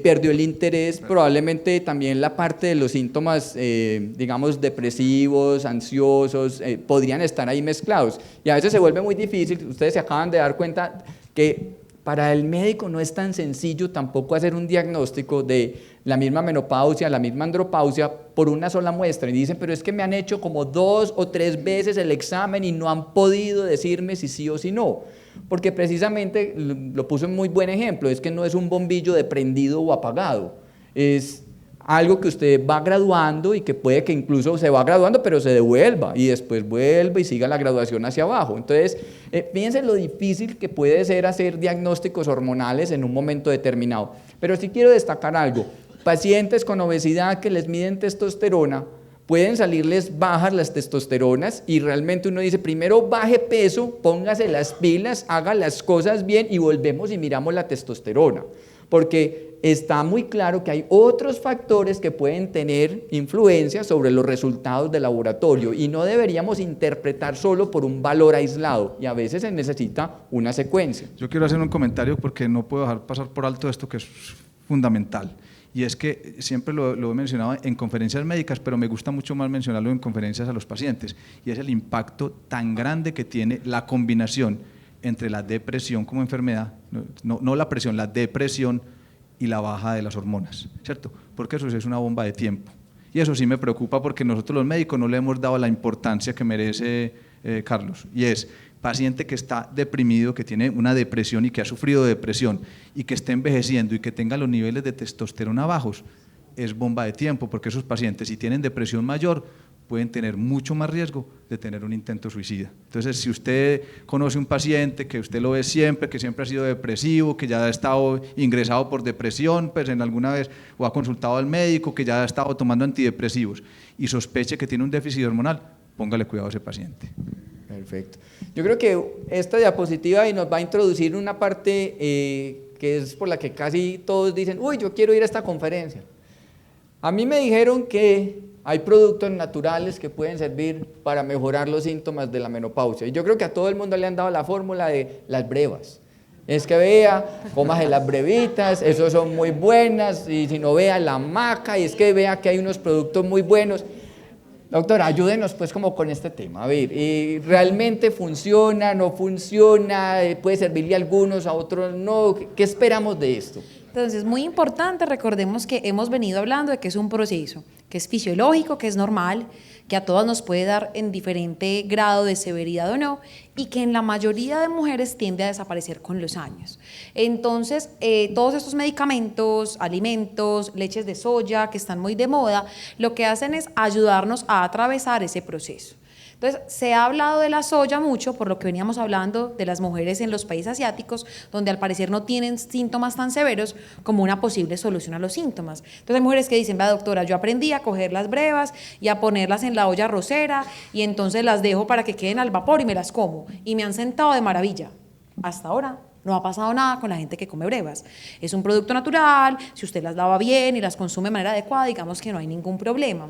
perdió el interés, probablemente también la parte de los síntomas, digamos, depresivos, ansiosos, podrían estar ahí mezclados. Y a veces se vuelve muy difícil, ustedes se acaban de dar cuenta que para el médico no es tan sencillo tampoco hacer un diagnóstico de la misma menopausia, la misma andropausia por una sola muestra. Y dicen, pero es que me han hecho como 2 o 3 veces el examen y no han podido decirme si sí o si no. Porque precisamente, lo puso en muy buen ejemplo, es que no es un bombillo de prendido o apagado, es algo que usted va graduando y que puede que incluso se va graduando pero se devuelva y después vuelva y siga la graduación hacia abajo. Entonces, fíjense lo difícil que puede ser hacer diagnósticos hormonales en un momento determinado. Pero sí quiero destacar algo, pacientes con obesidad que les miden testosterona, pueden salirles bajas las testosteronas y realmente uno dice, primero baje peso, póngase las pilas, haga las cosas bien y volvemos y miramos la testosterona. Porque está muy claro que hay otros factores que pueden tener influencia sobre los resultados del laboratorio y no deberíamos interpretar solo por un valor aislado y a veces se necesita una secuencia. Yo quiero hacer un comentario porque no puedo dejar pasar por alto esto que es fundamental. Y es que siempre lo he mencionado en conferencias médicas, pero me gusta mucho más mencionarlo en conferencias a los pacientes, y es el impacto tan grande que tiene la combinación entre la depresión como enfermedad, no la presión, la depresión y la baja de las hormonas, ¿cierto? Porque eso es una bomba de tiempo. Y eso sí me preocupa porque nosotros los médicos no le hemos dado la importancia que merece Carlos, y es paciente que está deprimido, que tiene una depresión y que ha sufrido de depresión y que esté envejeciendo y que tenga los niveles de testosterona bajos, es bomba de tiempo, porque esos pacientes, si tienen depresión mayor, pueden tener mucho más riesgo de tener un intento suicida. Entonces, si usted conoce un paciente que usted lo ve siempre, que siempre ha sido depresivo, que ya ha estado ingresado por depresión, pues en alguna vez, o ha consultado al médico, que ya ha estado tomando antidepresivos y sospeche que tiene un déficit hormonal, póngale cuidado a ese paciente. Perfecto. Yo creo que esta diapositiva nos va a introducir una parte que es por la que casi todos dicen, uy, yo quiero ir a esta conferencia. A mí me dijeron que hay productos naturales que pueden servir para mejorar los síntomas de la menopausia. Y yo creo que a todo el mundo le han dado la fórmula de las brevas. Es que vea, cómase las brevitas, esos son muy buenas, y si no vea la maca, y es que vea que hay unos productos muy buenos. Doctora, ayúdenos pues como con este tema, a ver, ¿realmente funciona, no funciona? ¿Puede servirle a algunos, a otros no? ¿Qué esperamos de esto? Entonces, muy importante, recordemos que hemos venido hablando de que es un proceso, que es fisiológico, que es normal, que a todas nos puede dar en diferente grado de severidad o no, y que en la mayoría de mujeres tiende a desaparecer con los años. Entonces, todos estos medicamentos, alimentos, leches de soya, que están muy de moda, lo que hacen es ayudarnos a atravesar ese proceso. Entonces, se ha hablado de la soya mucho, por lo que veníamos hablando de las mujeres en los países asiáticos, donde al parecer no tienen síntomas tan severos como una posible solución a los síntomas. Entonces, hay mujeres que dicen, vea doctora, yo aprendí a coger las brevas y a ponerlas en la olla arrocera y entonces las dejo para que queden al vapor y me las como. Y me han sentado de maravilla. Hasta ahora no ha pasado nada con la gente que come brevas. Es un producto natural, si usted las lava bien y las consume de manera adecuada, digamos que no hay ningún problema.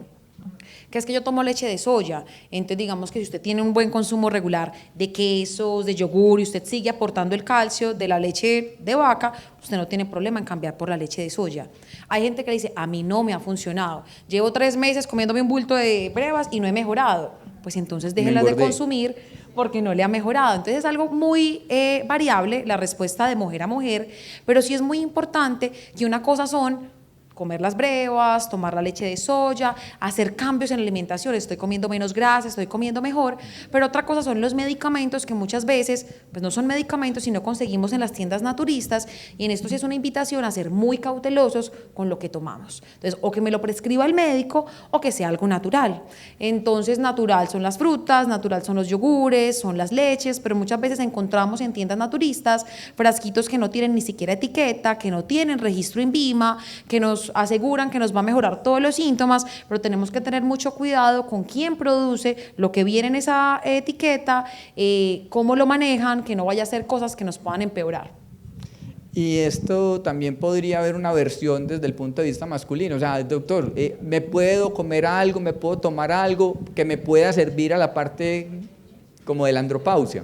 Que es que yo tomo leche de soya, entonces digamos que si usted tiene un buen consumo regular de quesos, de yogur y usted sigue aportando el calcio de la leche de vaca, usted no tiene problema en cambiar por la leche de soya. Hay gente que le dice, a mí no me ha funcionado, llevo 3 meses comiéndome un bulto de brevas y no he mejorado, pues entonces déjenlas de consumir porque no le ha mejorado. Entonces es algo muy variable la respuesta de mujer a mujer, pero sí es muy importante que una cosa son comer las brevas, tomar la leche de soya, hacer cambios en la alimentación, estoy comiendo menos grasa, estoy comiendo mejor, pero otra cosa son los medicamentos que muchas veces pues no son medicamentos, sino conseguimos en las tiendas naturistas, y en esto sí es una invitación a ser muy cautelosos con lo que tomamos. Entonces, o que me lo prescriba el médico o que sea algo natural. Entonces, natural son las frutas, natural son los yogures, son las leches, pero muchas veces encontramos en tiendas naturistas frasquitos que no tienen ni siquiera etiqueta, que no tienen registro INVIMA, que nos aseguran que nos va a mejorar todos los síntomas, pero tenemos que tener mucho cuidado con quién produce, lo que viene en esa etiqueta, cómo lo manejan, que no vaya a ser cosas que nos puedan empeorar. Y esto también podría haber una versión desde el punto de vista masculino, o sea, doctor, ¿me puedo comer algo, me puedo tomar algo que me pueda servir a la parte como de la andropausia?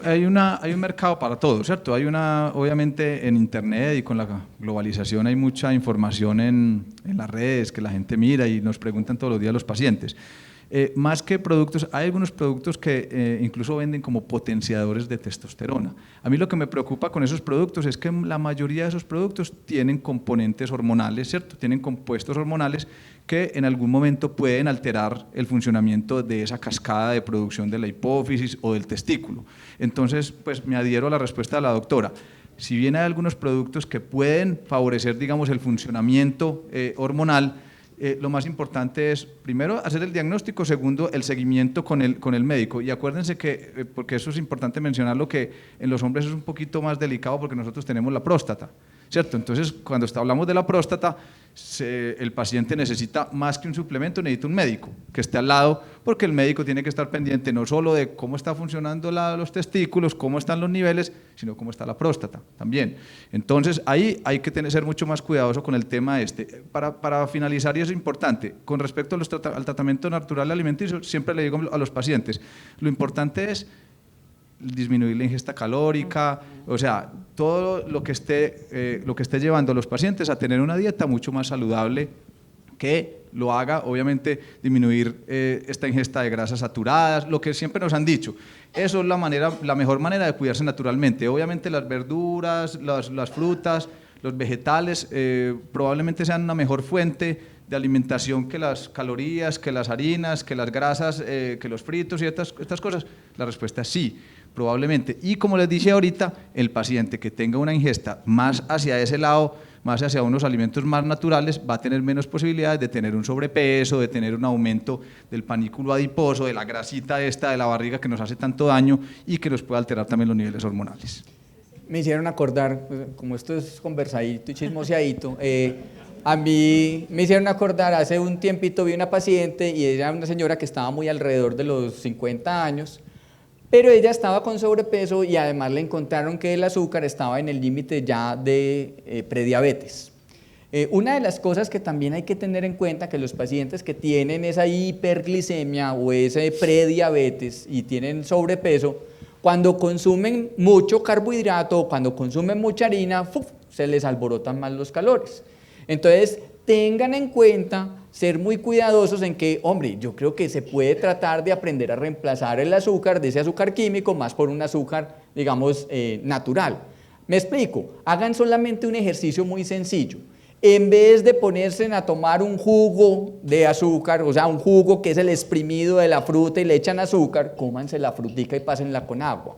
Hay un mercado para todo, ¿cierto? Obviamente en internet y con la globalización hay mucha información en las redes que la gente mira y nos preguntan todos los días los pacientes. Más que productos, hay algunos productos que incluso venden como potenciadores de testosterona. A mí lo que me preocupa con esos productos es que la mayoría de esos productos tienen componentes hormonales, ¿cierto? Tienen compuestos hormonales que en algún momento pueden alterar el funcionamiento de esa cascada de producción de la hipófisis o del testículo. Entonces, pues me adhiero a la respuesta de la doctora. Si bien hay algunos productos que pueden favorecer, digamos, el funcionamiento hormonal, lo más importante es, primero, hacer el diagnóstico, segundo, el seguimiento con el médico. Y acuérdense que, porque eso es importante mencionarlo, que en los hombres es un poquito más delicado porque nosotros tenemos la próstata, ¿cierto? Entonces, cuando hablamos de la próstata, el paciente necesita más que un suplemento, necesita un médico que esté al lado, porque el médico tiene que estar pendiente no solo de cómo está funcionando los testículos, cómo están los niveles, sino cómo está la próstata también. Entonces, ahí hay que ser mucho más cuidadoso con el tema este. Para finalizar, y eso es importante, con respecto al tratamiento natural alimenticio, siempre le digo a los pacientes, lo importante es disminuir la ingesta calórica, o sea, todo lo que esté llevando a los pacientes a tener una dieta mucho más saludable, que lo haga, obviamente, disminuir esta ingesta de grasas saturadas, lo que siempre nos han dicho. Eso es la mejor manera de cuidarse naturalmente. Obviamente las verduras, las frutas, los vegetales probablemente sean una mejor fuente de alimentación que las calorías, que las harinas, que las grasas, que los fritos y estas cosas. La respuesta es sí, probablemente. Y como les dije ahorita, el paciente que tenga una ingesta más hacia ese lado, más hacia unos alimentos más naturales, va a tener menos posibilidades de tener un sobrepeso, de tener un aumento del panículo adiposo, de la grasita esta de la barriga que nos hace tanto daño y que nos puede alterar también los niveles hormonales. Me hicieron acordar, como esto es conversadito y chismoseadito, a mí me hicieron acordar, hace un tiempito vi una paciente y ella era una señora que estaba muy alrededor de los 50 años, pero ella estaba con sobrepeso y además le encontraron que el azúcar estaba en el límite ya de prediabetes. Una de las cosas que también hay que tener en cuenta que los pacientes que tienen esa hiperglicemia o ese prediabetes y tienen sobrepeso, cuando consumen mucho carbohidrato o cuando consumen mucha harina, se les alborotan más los calores. Entonces, tengan en cuenta ser muy cuidadosos en que, hombre, yo creo que se puede tratar de aprender a reemplazar el azúcar de ese azúcar químico más por un azúcar, digamos, natural. Me explico, hagan solamente un ejercicio muy sencillo. En vez de ponerse a tomar un jugo de azúcar, o sea, un jugo que es el exprimido de la fruta y le echan azúcar, cómanse la frutica y pásenla con agua.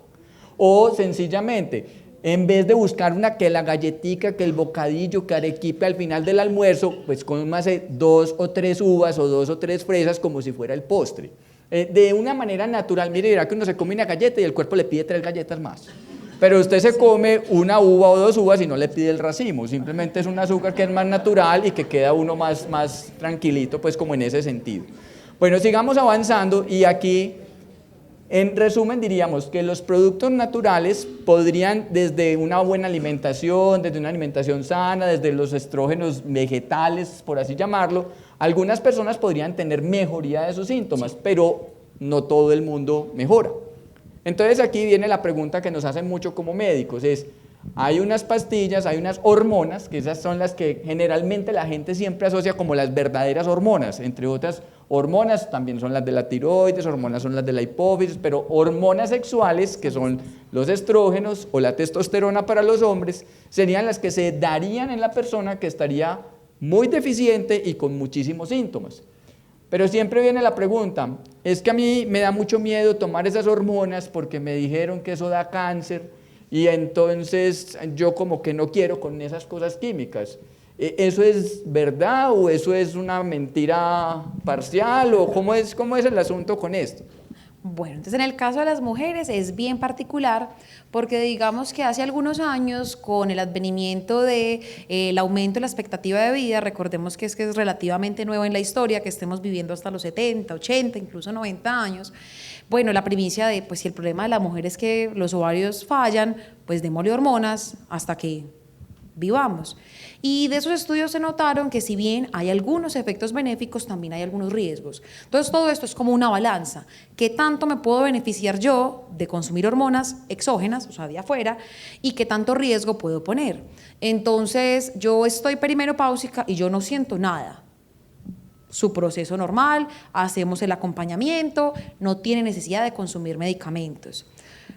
O sencillamente, en vez de buscar que la galletica, que el bocadillo, que arequipe al final del almuerzo, pues cómase 2 o 3 uvas o 2 o 3 fresas como si fuera el postre. De una manera natural, mire, dirá que uno se come una galleta y el cuerpo le pide 3 galletas más. Pero usted se come una uva o 2 uvas y no le pide el racimo, simplemente es un azúcar que es más natural y que queda uno más tranquilito, pues como en ese sentido. Bueno, sigamos avanzando y aquí, en resumen, diríamos que los productos naturales podrían, desde una buena alimentación, desde una alimentación sana, desde los estrógenos vegetales, por así llamarlo, algunas personas podrían tener mejoría de sus síntomas, pero no todo el mundo mejora. Entonces aquí viene la pregunta que nos hacen mucho como médicos, hay unas pastillas, hay unas hormonas, que esas son las que generalmente la gente siempre asocia como las verdaderas hormonas, entre otras hormonas también son las de la tiroides, hormonas son las de la hipófisis, pero hormonas sexuales, que son los estrógenos o la testosterona para los hombres, serían las que se darían en la persona que estaría muy deficiente y con muchísimos síntomas. Pero siempre viene la pregunta, es que a mí me da mucho miedo tomar esas hormonas porque me dijeron que eso da cáncer y entonces yo como que no quiero con esas cosas químicas. ¿Eso es verdad o eso es una mentira parcial o cómo es el asunto con esto? Bueno, entonces en el caso de las mujeres es bien particular porque digamos que hace algunos años con el advenimiento del aumento de la expectativa de vida, recordemos que es relativamente nuevo en la historia, que estemos viviendo hasta los 70, 80, incluso 90 años, bueno, la primicia de, pues si el problema de la mujer es que los ovarios fallan, pues démosle hormonas hasta que vivamos. Y de esos estudios se notaron que si bien hay algunos efectos benéficos, también hay algunos riesgos. Entonces todo esto es como una balanza. ¿Qué tanto me puedo beneficiar yo de consumir hormonas exógenas, o sea, de afuera, y qué tanto riesgo puedo poner? Entonces yo estoy perimenopáusica y yo no siento nada. Su proceso normal, hacemos el acompañamiento, no tiene necesidad de consumir medicamentos.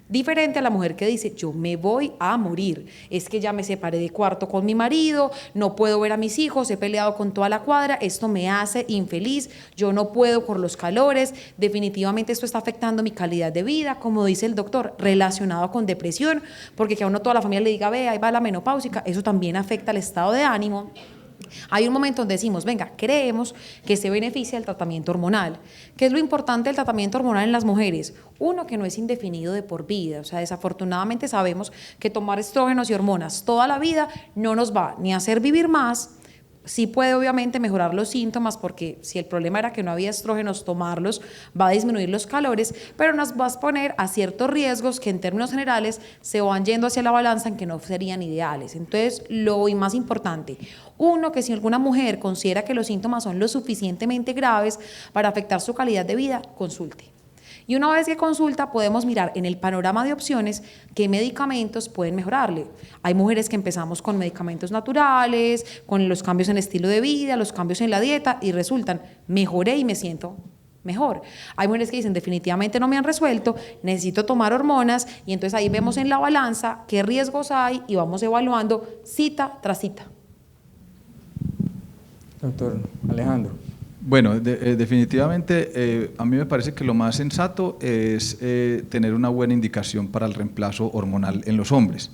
Diferente a la mujer que dice, yo me voy a morir, es que ya me separé de cuarto con mi marido, no puedo ver a mis hijos, he peleado con toda la cuadra, esto me hace infeliz, yo no puedo por los calores, definitivamente esto está afectando mi calidad de vida, como dice el doctor, relacionado con depresión, porque que a uno toda la familia le diga, ve, ahí va la menopáusica, eso también afecta el estado de ánimo. Hay un momento donde decimos, venga, creemos que se beneficia el tratamiento hormonal. ¿Qué es lo importante del tratamiento hormonal en las mujeres? Uno, que no es indefinido de por vida, o sea, desafortunadamente sabemos que tomar estrógenos y hormonas toda la vida no nos va ni a hacer vivir más. Sí puede obviamente mejorar los síntomas porque si el problema era que no había estrógenos, tomarlos va a disminuir los calores, pero nos va a exponer a ciertos riesgos que en términos generales se van yendo hacia la balanza en que no serían ideales. Entonces, lo más importante, uno, que si alguna mujer considera que los síntomas son lo suficientemente graves para afectar su calidad de vida, consulte. Y una vez que consulta podemos mirar en el panorama de opciones qué medicamentos pueden mejorarle. Hay mujeres que empezamos con medicamentos naturales, con los cambios en el estilo de vida, los cambios en la dieta y resultan, mejoré y me siento mejor. Hay mujeres que dicen definitivamente no me han resuelto, necesito tomar hormonas y entonces ahí vemos en la balanza qué riesgos hay y vamos evaluando cita tras cita. Doctor Alejandro. Bueno, definitivamente a mí me parece que lo más sensato es tener una buena indicación para el reemplazo hormonal en los hombres.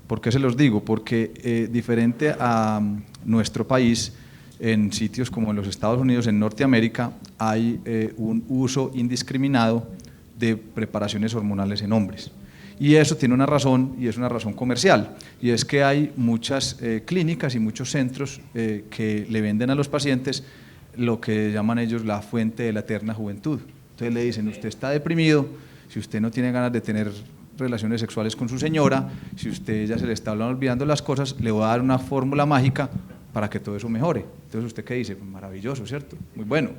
¿Por qué se los digo? Porque diferente a nuestro país, en sitios como en los Estados Unidos, en Norteamérica, hay un uso indiscriminado de preparaciones hormonales en hombres. Y eso tiene una razón, y es una razón comercial, y es que hay muchas clínicas y muchos centros que le venden a los pacientes lo que llaman ellos la fuente de la eterna juventud. Entonces le dicen, usted está deprimido, si usted no tiene ganas de tener relaciones sexuales con su señora, si usted ya se le está olvidando las cosas, le voy a dar una fórmula mágica para que todo eso mejore. Entonces, ¿usted qué dice? Pues maravilloso, ¿cierto? Muy bueno.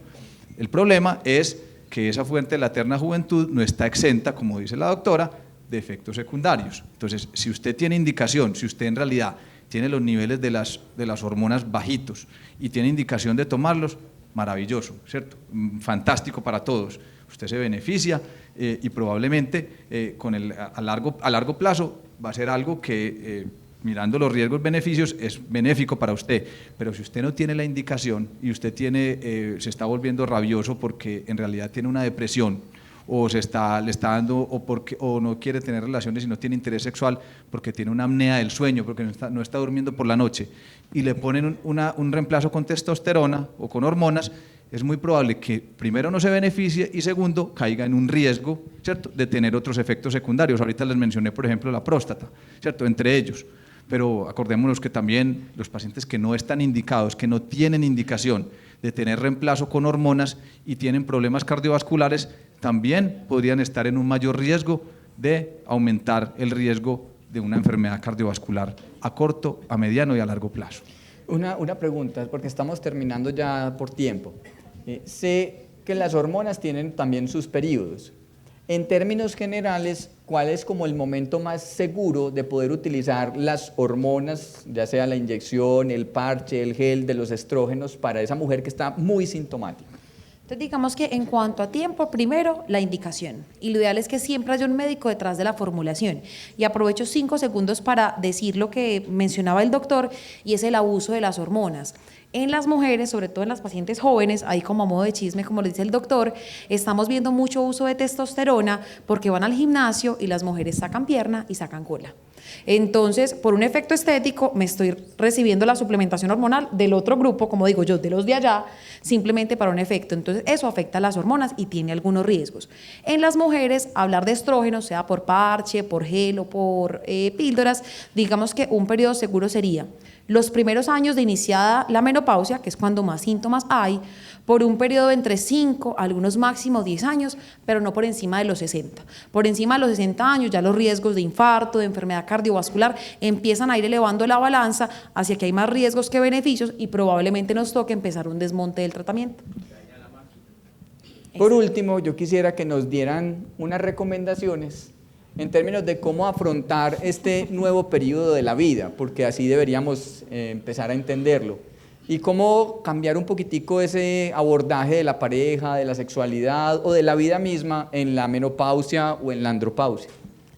El problema es que esa fuente de la eterna juventud no está exenta, como dice la doctora, de efectos secundarios. Entonces, si usted tiene indicación, si usted en realidad tiene los niveles de las hormonas bajitos y tiene indicación de tomarlos, maravilloso, ¿cierto? Fantástico para todos. Usted se beneficia y probablemente a largo plazo va a ser algo que, mirando los riesgos-beneficios, es benéfico para usted. Pero si usted no tiene la indicación y usted se está volviendo rabioso porque en realidad tiene una depresión, o le está dando, o no quiere tener relaciones y no tiene interés sexual porque tiene una apnea del sueño, porque no está durmiendo por la noche, y le ponen un reemplazo con testosterona o con hormonas, es muy probable que primero no se beneficie y segundo caiga en un riesgo, ¿cierto?, de tener otros efectos secundarios. Ahorita les mencioné, por ejemplo, la próstata, ¿cierto?, entre ellos. Pero acordémonos que también los pacientes que no están indicados, que no tienen indicación de tener reemplazo con hormonas y tienen problemas cardiovasculares, también podrían estar en un mayor riesgo de aumentar el riesgo de una enfermedad cardiovascular a corto, a mediano y a largo plazo. Una pregunta, porque estamos terminando ya por tiempo. Sé que las hormonas tienen también sus periodos. En términos generales, ¿cuál es como el momento más seguro de poder utilizar las hormonas, ya sea la inyección, el parche, el gel de los estrógenos, para esa mujer que está muy sintomática? Entonces, digamos que en cuanto a tiempo, primero la indicación, y lo ideal es que siempre haya un médico detrás de la formulación. Y aprovecho 5 segundos para decir lo que mencionaba el doctor, y es el abuso de las hormonas. En las mujeres, sobre todo en las pacientes jóvenes, ahí como a modo de chisme, como le dice el doctor, estamos viendo mucho uso de testosterona porque van al gimnasio y las mujeres sacan pierna y sacan cola. Entonces, por un efecto estético, me estoy recibiendo la suplementación hormonal del otro grupo, como digo yo, de los de allá, simplemente para un efecto. Entonces, eso afecta a las hormonas y tiene algunos riesgos. En las mujeres, hablar de estrógenos, sea por parche, por gel o por píldoras, digamos que un periodo seguro sería los primeros años de iniciada la menopausia, que es cuando más síntomas hay, por un periodo entre 5, algunos máximo 10 años, pero no por encima de los 60. Por encima de los 60 años ya los riesgos de infarto, de enfermedad cardiovascular empiezan a ir elevando la balanza hacia que hay más riesgos que beneficios y probablemente nos toque empezar un desmonte del tratamiento. Por último, yo quisiera que nos dieran unas recomendaciones en términos de cómo afrontar este nuevo periodo de la vida, porque así deberíamos empezar a entenderlo, y cómo cambiar un poquitico ese abordaje de la pareja, de la sexualidad o de la vida misma en la menopausia o en la andropausia.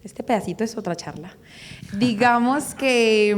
Este pedacito es otra charla. Digamos que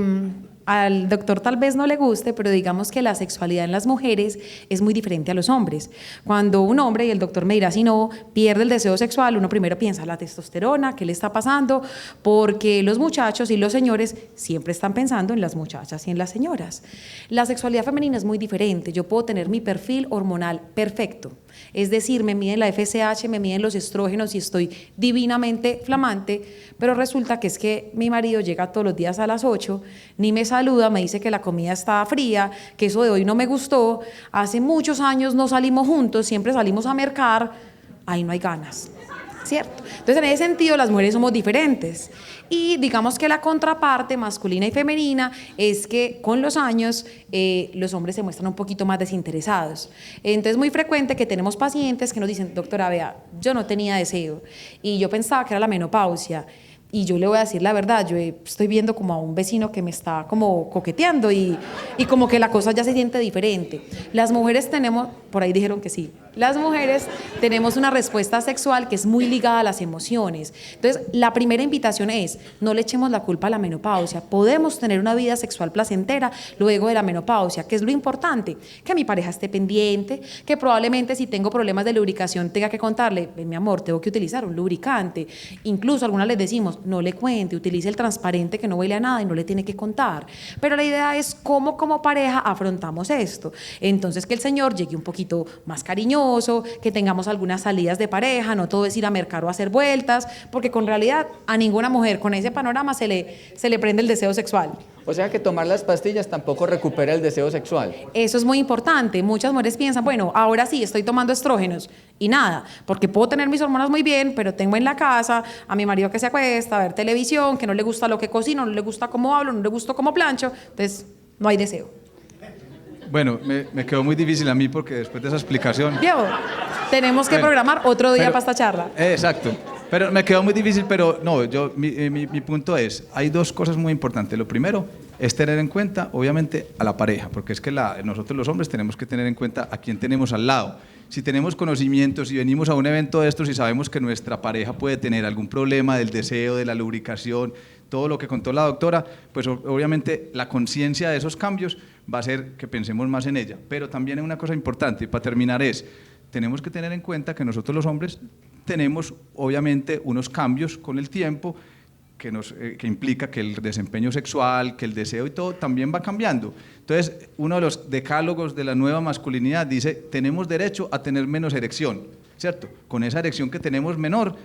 al doctor tal vez no le guste, pero digamos que la sexualidad en las mujeres es muy diferente a los hombres. Cuando un hombre, y el doctor me dirá si no, pierde el deseo sexual, uno primero piensa la testosterona, ¿qué le está pasando? Porque los muchachos y los señores siempre están pensando en las muchachas y en las señoras. La sexualidad femenina es muy diferente. Yo puedo tener mi perfil hormonal perfecto, es decir, me miden la FSH, me miden los estrógenos y estoy divinamente flamante, pero resulta que es que mi marido llega todos los días a las 8, ni me saluda, me dice que la comida está fría, que eso de hoy no me gustó, hace muchos años no salimos juntos, siempre salimos a mercar, ahí no hay ganas, ¿cierto? Entonces, en ese sentido, las mujeres somos diferentes. Y digamos que la contraparte masculina y femenina es que con los años los hombres se muestran un poquito más desinteresados. Entonces, es muy frecuente que tenemos pacientes que nos dicen, doctora, vea, yo no tenía deseo y yo pensaba que era la menopausia. Y yo le voy a decir la verdad, yo estoy viendo como a un vecino que me está como coqueteando y como que la cosa ya se siente diferente. Las mujeres tenemos, por ahí dijeron que sí, las mujeres tenemos una respuesta sexual que es muy ligada a las emociones. Entonces, la primera invitación es, no le echemos la culpa a la menopausia. Podemos tener una vida sexual placentera luego de la menopausia, que es lo importante, que mi pareja esté pendiente, que probablemente si tengo problemas de lubricación tenga que contarle, mi amor, tengo que utilizar un lubricante. Incluso algunas les decimos, no le cuente, utilice el transparente que no huele a nada y no le tiene que contar. Pero la idea es cómo como pareja afrontamos esto. Entonces, que el señor llegue un poquito más cariñoso, que tengamos algunas salidas de pareja, no todo es ir a mercar o hacer vueltas, porque con realidad a ninguna mujer con ese panorama se le prende el deseo sexual. O sea que tomar las pastillas tampoco recupera el deseo sexual. Eso es muy importante. Muchas mujeres piensan, bueno, ahora sí estoy tomando estrógenos y nada, porque puedo tener mis hormonas muy bien, pero tengo en la casa a mi marido que se acuesta a ver televisión, que no le gusta lo que cocino, no le gusta cómo hablo, no le gusta cómo plancho, entonces no hay deseo. Bueno, me quedó muy difícil a mí porque después de esa explicación... Diego, tenemos que Bueno, programar otro día pero- para esta charla. Exacto. Pero me quedó muy difícil, pero no, mi punto es, hay dos cosas muy importantes. Lo primero es tener en cuenta, obviamente, a la pareja, porque es que nosotros los hombres tenemos que tener en cuenta a quién tenemos al lado. Si tenemos conocimientos y venimos a un evento de estos y sabemos que nuestra pareja puede tener algún problema del deseo, de la lubricación, todo lo que contó la doctora, pues obviamente la conciencia de esos cambios va a hacer que pensemos más en ella. Pero también hay una cosa importante, y para terminar tenemos que tener en cuenta que nosotros los hombres tenemos obviamente unos cambios con el tiempo que implica que el desempeño sexual, que el deseo y todo también va cambiando. Entonces, uno de los decálogos de la nueva masculinidad dice, tenemos derecho a tener menos erección, ¿cierto? Con esa erección que tenemos menor,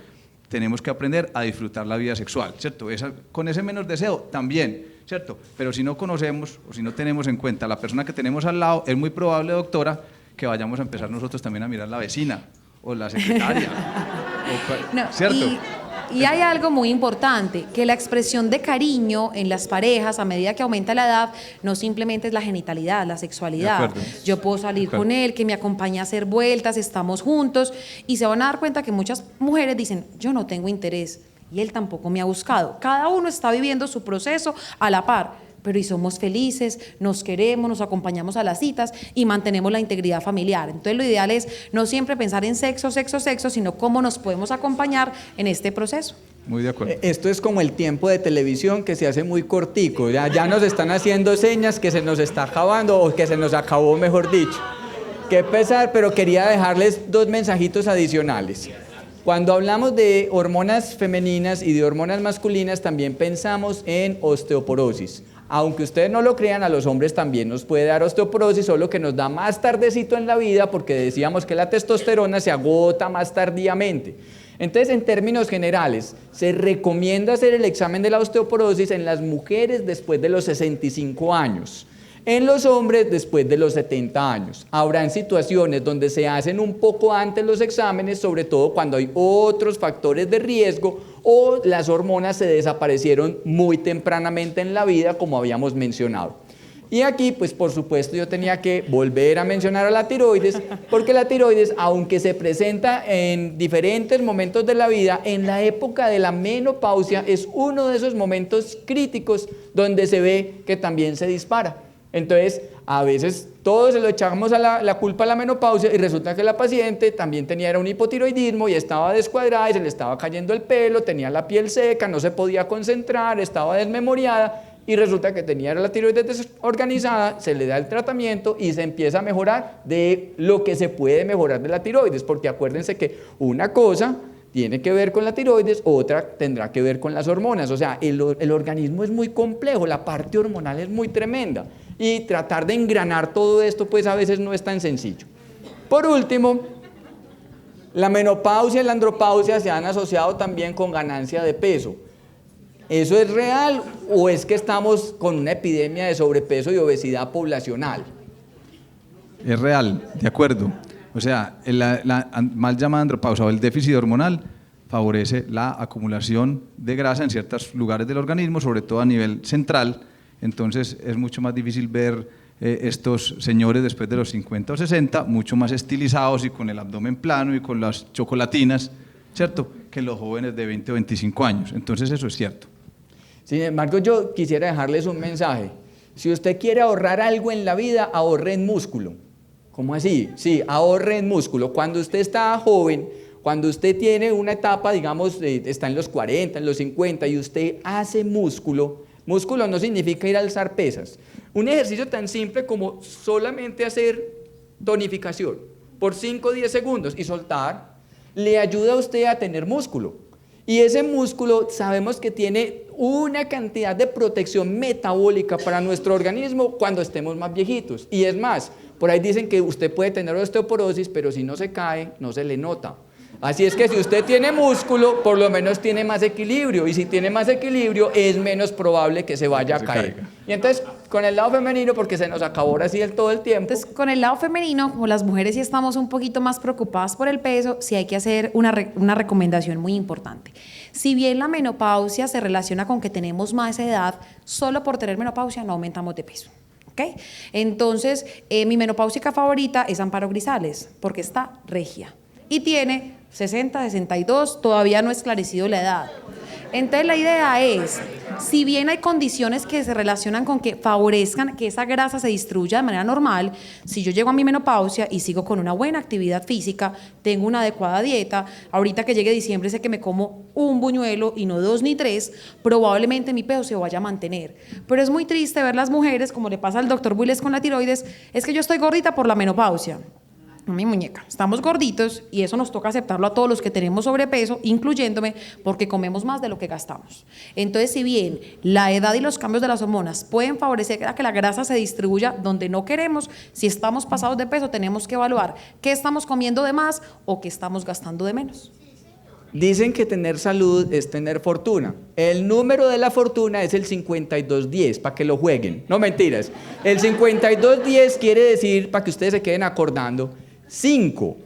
tenemos que aprender a disfrutar la vida sexual, ¿cierto? Con ese menos deseo también, ¿cierto? Pero si no conocemos o si no tenemos en cuenta a la persona que tenemos al lado, es muy probable, doctora, que vayamos a empezar nosotros también a mirar la vecina o la secretaria, No, ¿cierto? y hay algo muy importante, que la expresión de cariño en las parejas a medida que aumenta la edad no simplemente es la genitalidad, la sexualidad. De acuerdo. Yo puedo salir con él, que me acompañe a hacer vueltas, estamos juntos y se van a dar cuenta que muchas mujeres dicen, yo no tengo interés y él tampoco me ha buscado. Cada uno está viviendo su proceso a la par. Pero y somos felices, nos queremos, nos acompañamos a las citas y mantenemos la integridad familiar. Entonces lo ideal es no siempre pensar en sexo, sexo, sexo, sino cómo nos podemos acompañar en este proceso. Muy de acuerdo. Esto es como el tiempo de televisión que se hace muy cortico, ya nos están haciendo señas que se nos está acabando o que se nos acabó, mejor dicho. Qué pesar, pero quería dejarles dos mensajitos adicionales. Cuando hablamos de hormonas femeninas y de hormonas masculinas, también pensamos en osteoporosis. Aunque ustedes no lo crean, a los hombres también nos puede dar osteoporosis, solo que nos da más tardecito en la vida porque decíamos que la testosterona se agota más tardíamente. Entonces, en términos generales, se recomienda hacer el examen de la osteoporosis en las mujeres después de los 65 años. En los hombres después de los 70 años. Habrán situaciones donde se hacen un poco antes los exámenes, sobre todo cuando hay otros factores de riesgo o las hormonas se desaparecieron muy tempranamente en la vida, como habíamos mencionado. Y aquí, pues por supuesto, yo tenía que volver a mencionar a la tiroides, porque la tiroides, aunque se presenta en diferentes momentos de la vida, en la época de la menopausia es uno de esos momentos críticos donde se ve que también se dispara. Entonces, a veces todos se lo echamos a la culpa a la menopausia y resulta que la paciente también era un hipotiroidismo y estaba descuadrada y se le estaba cayendo el pelo, tenía la piel seca, no se podía concentrar, estaba desmemoriada y resulta que tenía la tiroides desorganizada, se le da el tratamiento y se empieza a mejorar de lo que se puede mejorar de la tiroides, porque acuérdense que una cosa tiene que ver con la tiroides, otra tendrá que ver con las hormonas, o sea, el organismo es muy complejo, la parte hormonal es muy tremenda y tratar de engranar todo esto pues a veces no es tan sencillo. Por último, la menopausia y la andropausia se han asociado también con ganancia de peso. ¿Eso es real o es que estamos con una epidemia de sobrepeso y obesidad poblacional? Es real, de acuerdo. O sea, la mal llamada andropausia o el déficit hormonal favorece la acumulación de grasa en ciertos lugares del organismo, sobre todo a nivel central. Entonces es mucho más difícil ver estos señores después de los 50 o 60, mucho más estilizados y con el abdomen plano y con las chocolatinas, ¿cierto? Que los jóvenes de 20 o 25 años. Entonces eso es cierto. Sin embargo, yo quisiera dejarles un mensaje. Si usted quiere ahorrar algo en la vida, ahorre en músculo. ¿Cómo así? Sí, ahorre en músculo. Cuando usted está joven, cuando usted tiene una etapa, digamos, está en los 40, en los 50 y usted hace músculo, músculo no significa ir a alzar pesas. Un ejercicio tan simple como solamente hacer tonificación por 5 o 10 segundos y soltar, le ayuda a usted a tener músculo. Y ese músculo sabemos que tiene una cantidad de protección metabólica para nuestro organismo cuando estemos más viejitos. Y es más, por ahí dicen que usted puede tener osteoporosis, pero si no se cae, no se le nota. Así es que si usted tiene músculo, por lo menos tiene más equilibrio. Y si tiene más equilibrio, es menos probable que se vaya a caer. Y entonces, con el lado femenino, porque se nos acabó ahora sí todo el tiempo. Entonces, con el lado femenino, como las mujeres sí estamos un poquito más preocupadas por el peso, sí hay que hacer una recomendación muy importante. Si bien la menopausia se relaciona con que tenemos más edad, solo por tener menopausia no aumentamos de peso. ¿ok? Entonces, mi menopáusica favorita es Amparo Grisales, porque está regia y tiene 60, 62, todavía no he esclarecido la edad. Entonces la idea es, si bien hay condiciones que se relacionan con que favorezcan que esa grasa se distribuya de manera normal, si yo llego a mi menopausia y sigo con una buena actividad física, tengo una adecuada dieta, ahorita que llegue diciembre sé que me como un buñuelo y no 2 ni 3, probablemente mi peso se vaya a mantener. Pero es muy triste ver las mujeres, como le pasa al doctor Builes con la tiroides, es que yo estoy gordita por la menopausia. Mi muñeca, estamos gorditos y eso nos toca aceptarlo a todos los que tenemos sobrepeso, incluyéndome, porque comemos más de lo que gastamos. Entonces, si bien la edad y los cambios de las hormonas pueden favorecer a que la grasa se distribuya donde no queremos, si estamos pasados de peso tenemos que evaluar qué estamos comiendo de más o qué estamos gastando de menos. Dicen que tener salud es tener fortuna. El número de la fortuna es el 5210, para que lo jueguen. No mentiras. El 5210 quiere decir, para que ustedes se queden acordando, 5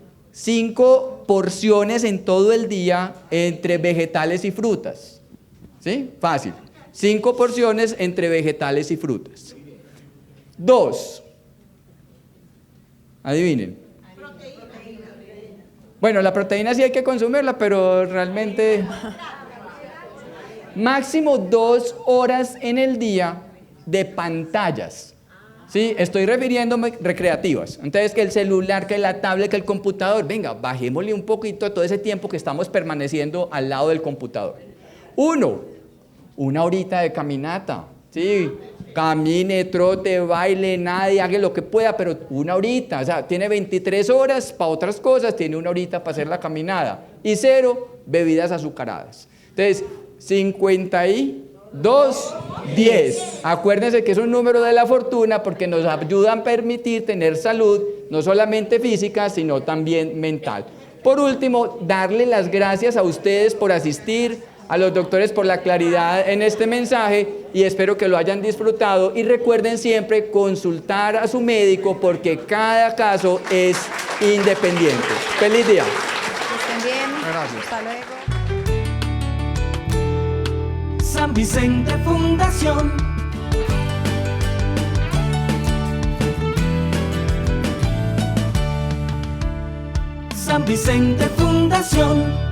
porciones en todo el día entre vegetales y frutas. ¿Sí? Fácil. 5 porciones entre vegetales y frutas. 2. Adivinen. Bueno, la proteína sí hay que consumirla, pero realmente máximo 2 horas en el día de pantallas. Sí, estoy refiriéndome recreativas. Entonces, que el celular, que la tablet, que el computador, venga, bajémosle un poquito todo ese tiempo que estamos permaneciendo al lado del computador. 1 horita de caminata, sí, camine, trote, baile, nadie, haga lo que pueda, pero 1 horita, o sea, tiene 23 horas para otras cosas, tiene 1 horita para hacer la caminada. Y 0, bebidas azucaradas. Entonces, 5210. Acuérdense que es un número de la fortuna porque nos ayuda a permitir tener salud, no solamente física, sino también mental. Por último, darle las gracias a ustedes por asistir, a los doctores por la claridad en este mensaje y espero que lo hayan disfrutado y recuerden siempre consultar a su médico porque cada caso es independiente. ¡Feliz día! Que estén bien. Gracias. Hasta luego. San Vicente Fundación. San Vicente Fundación.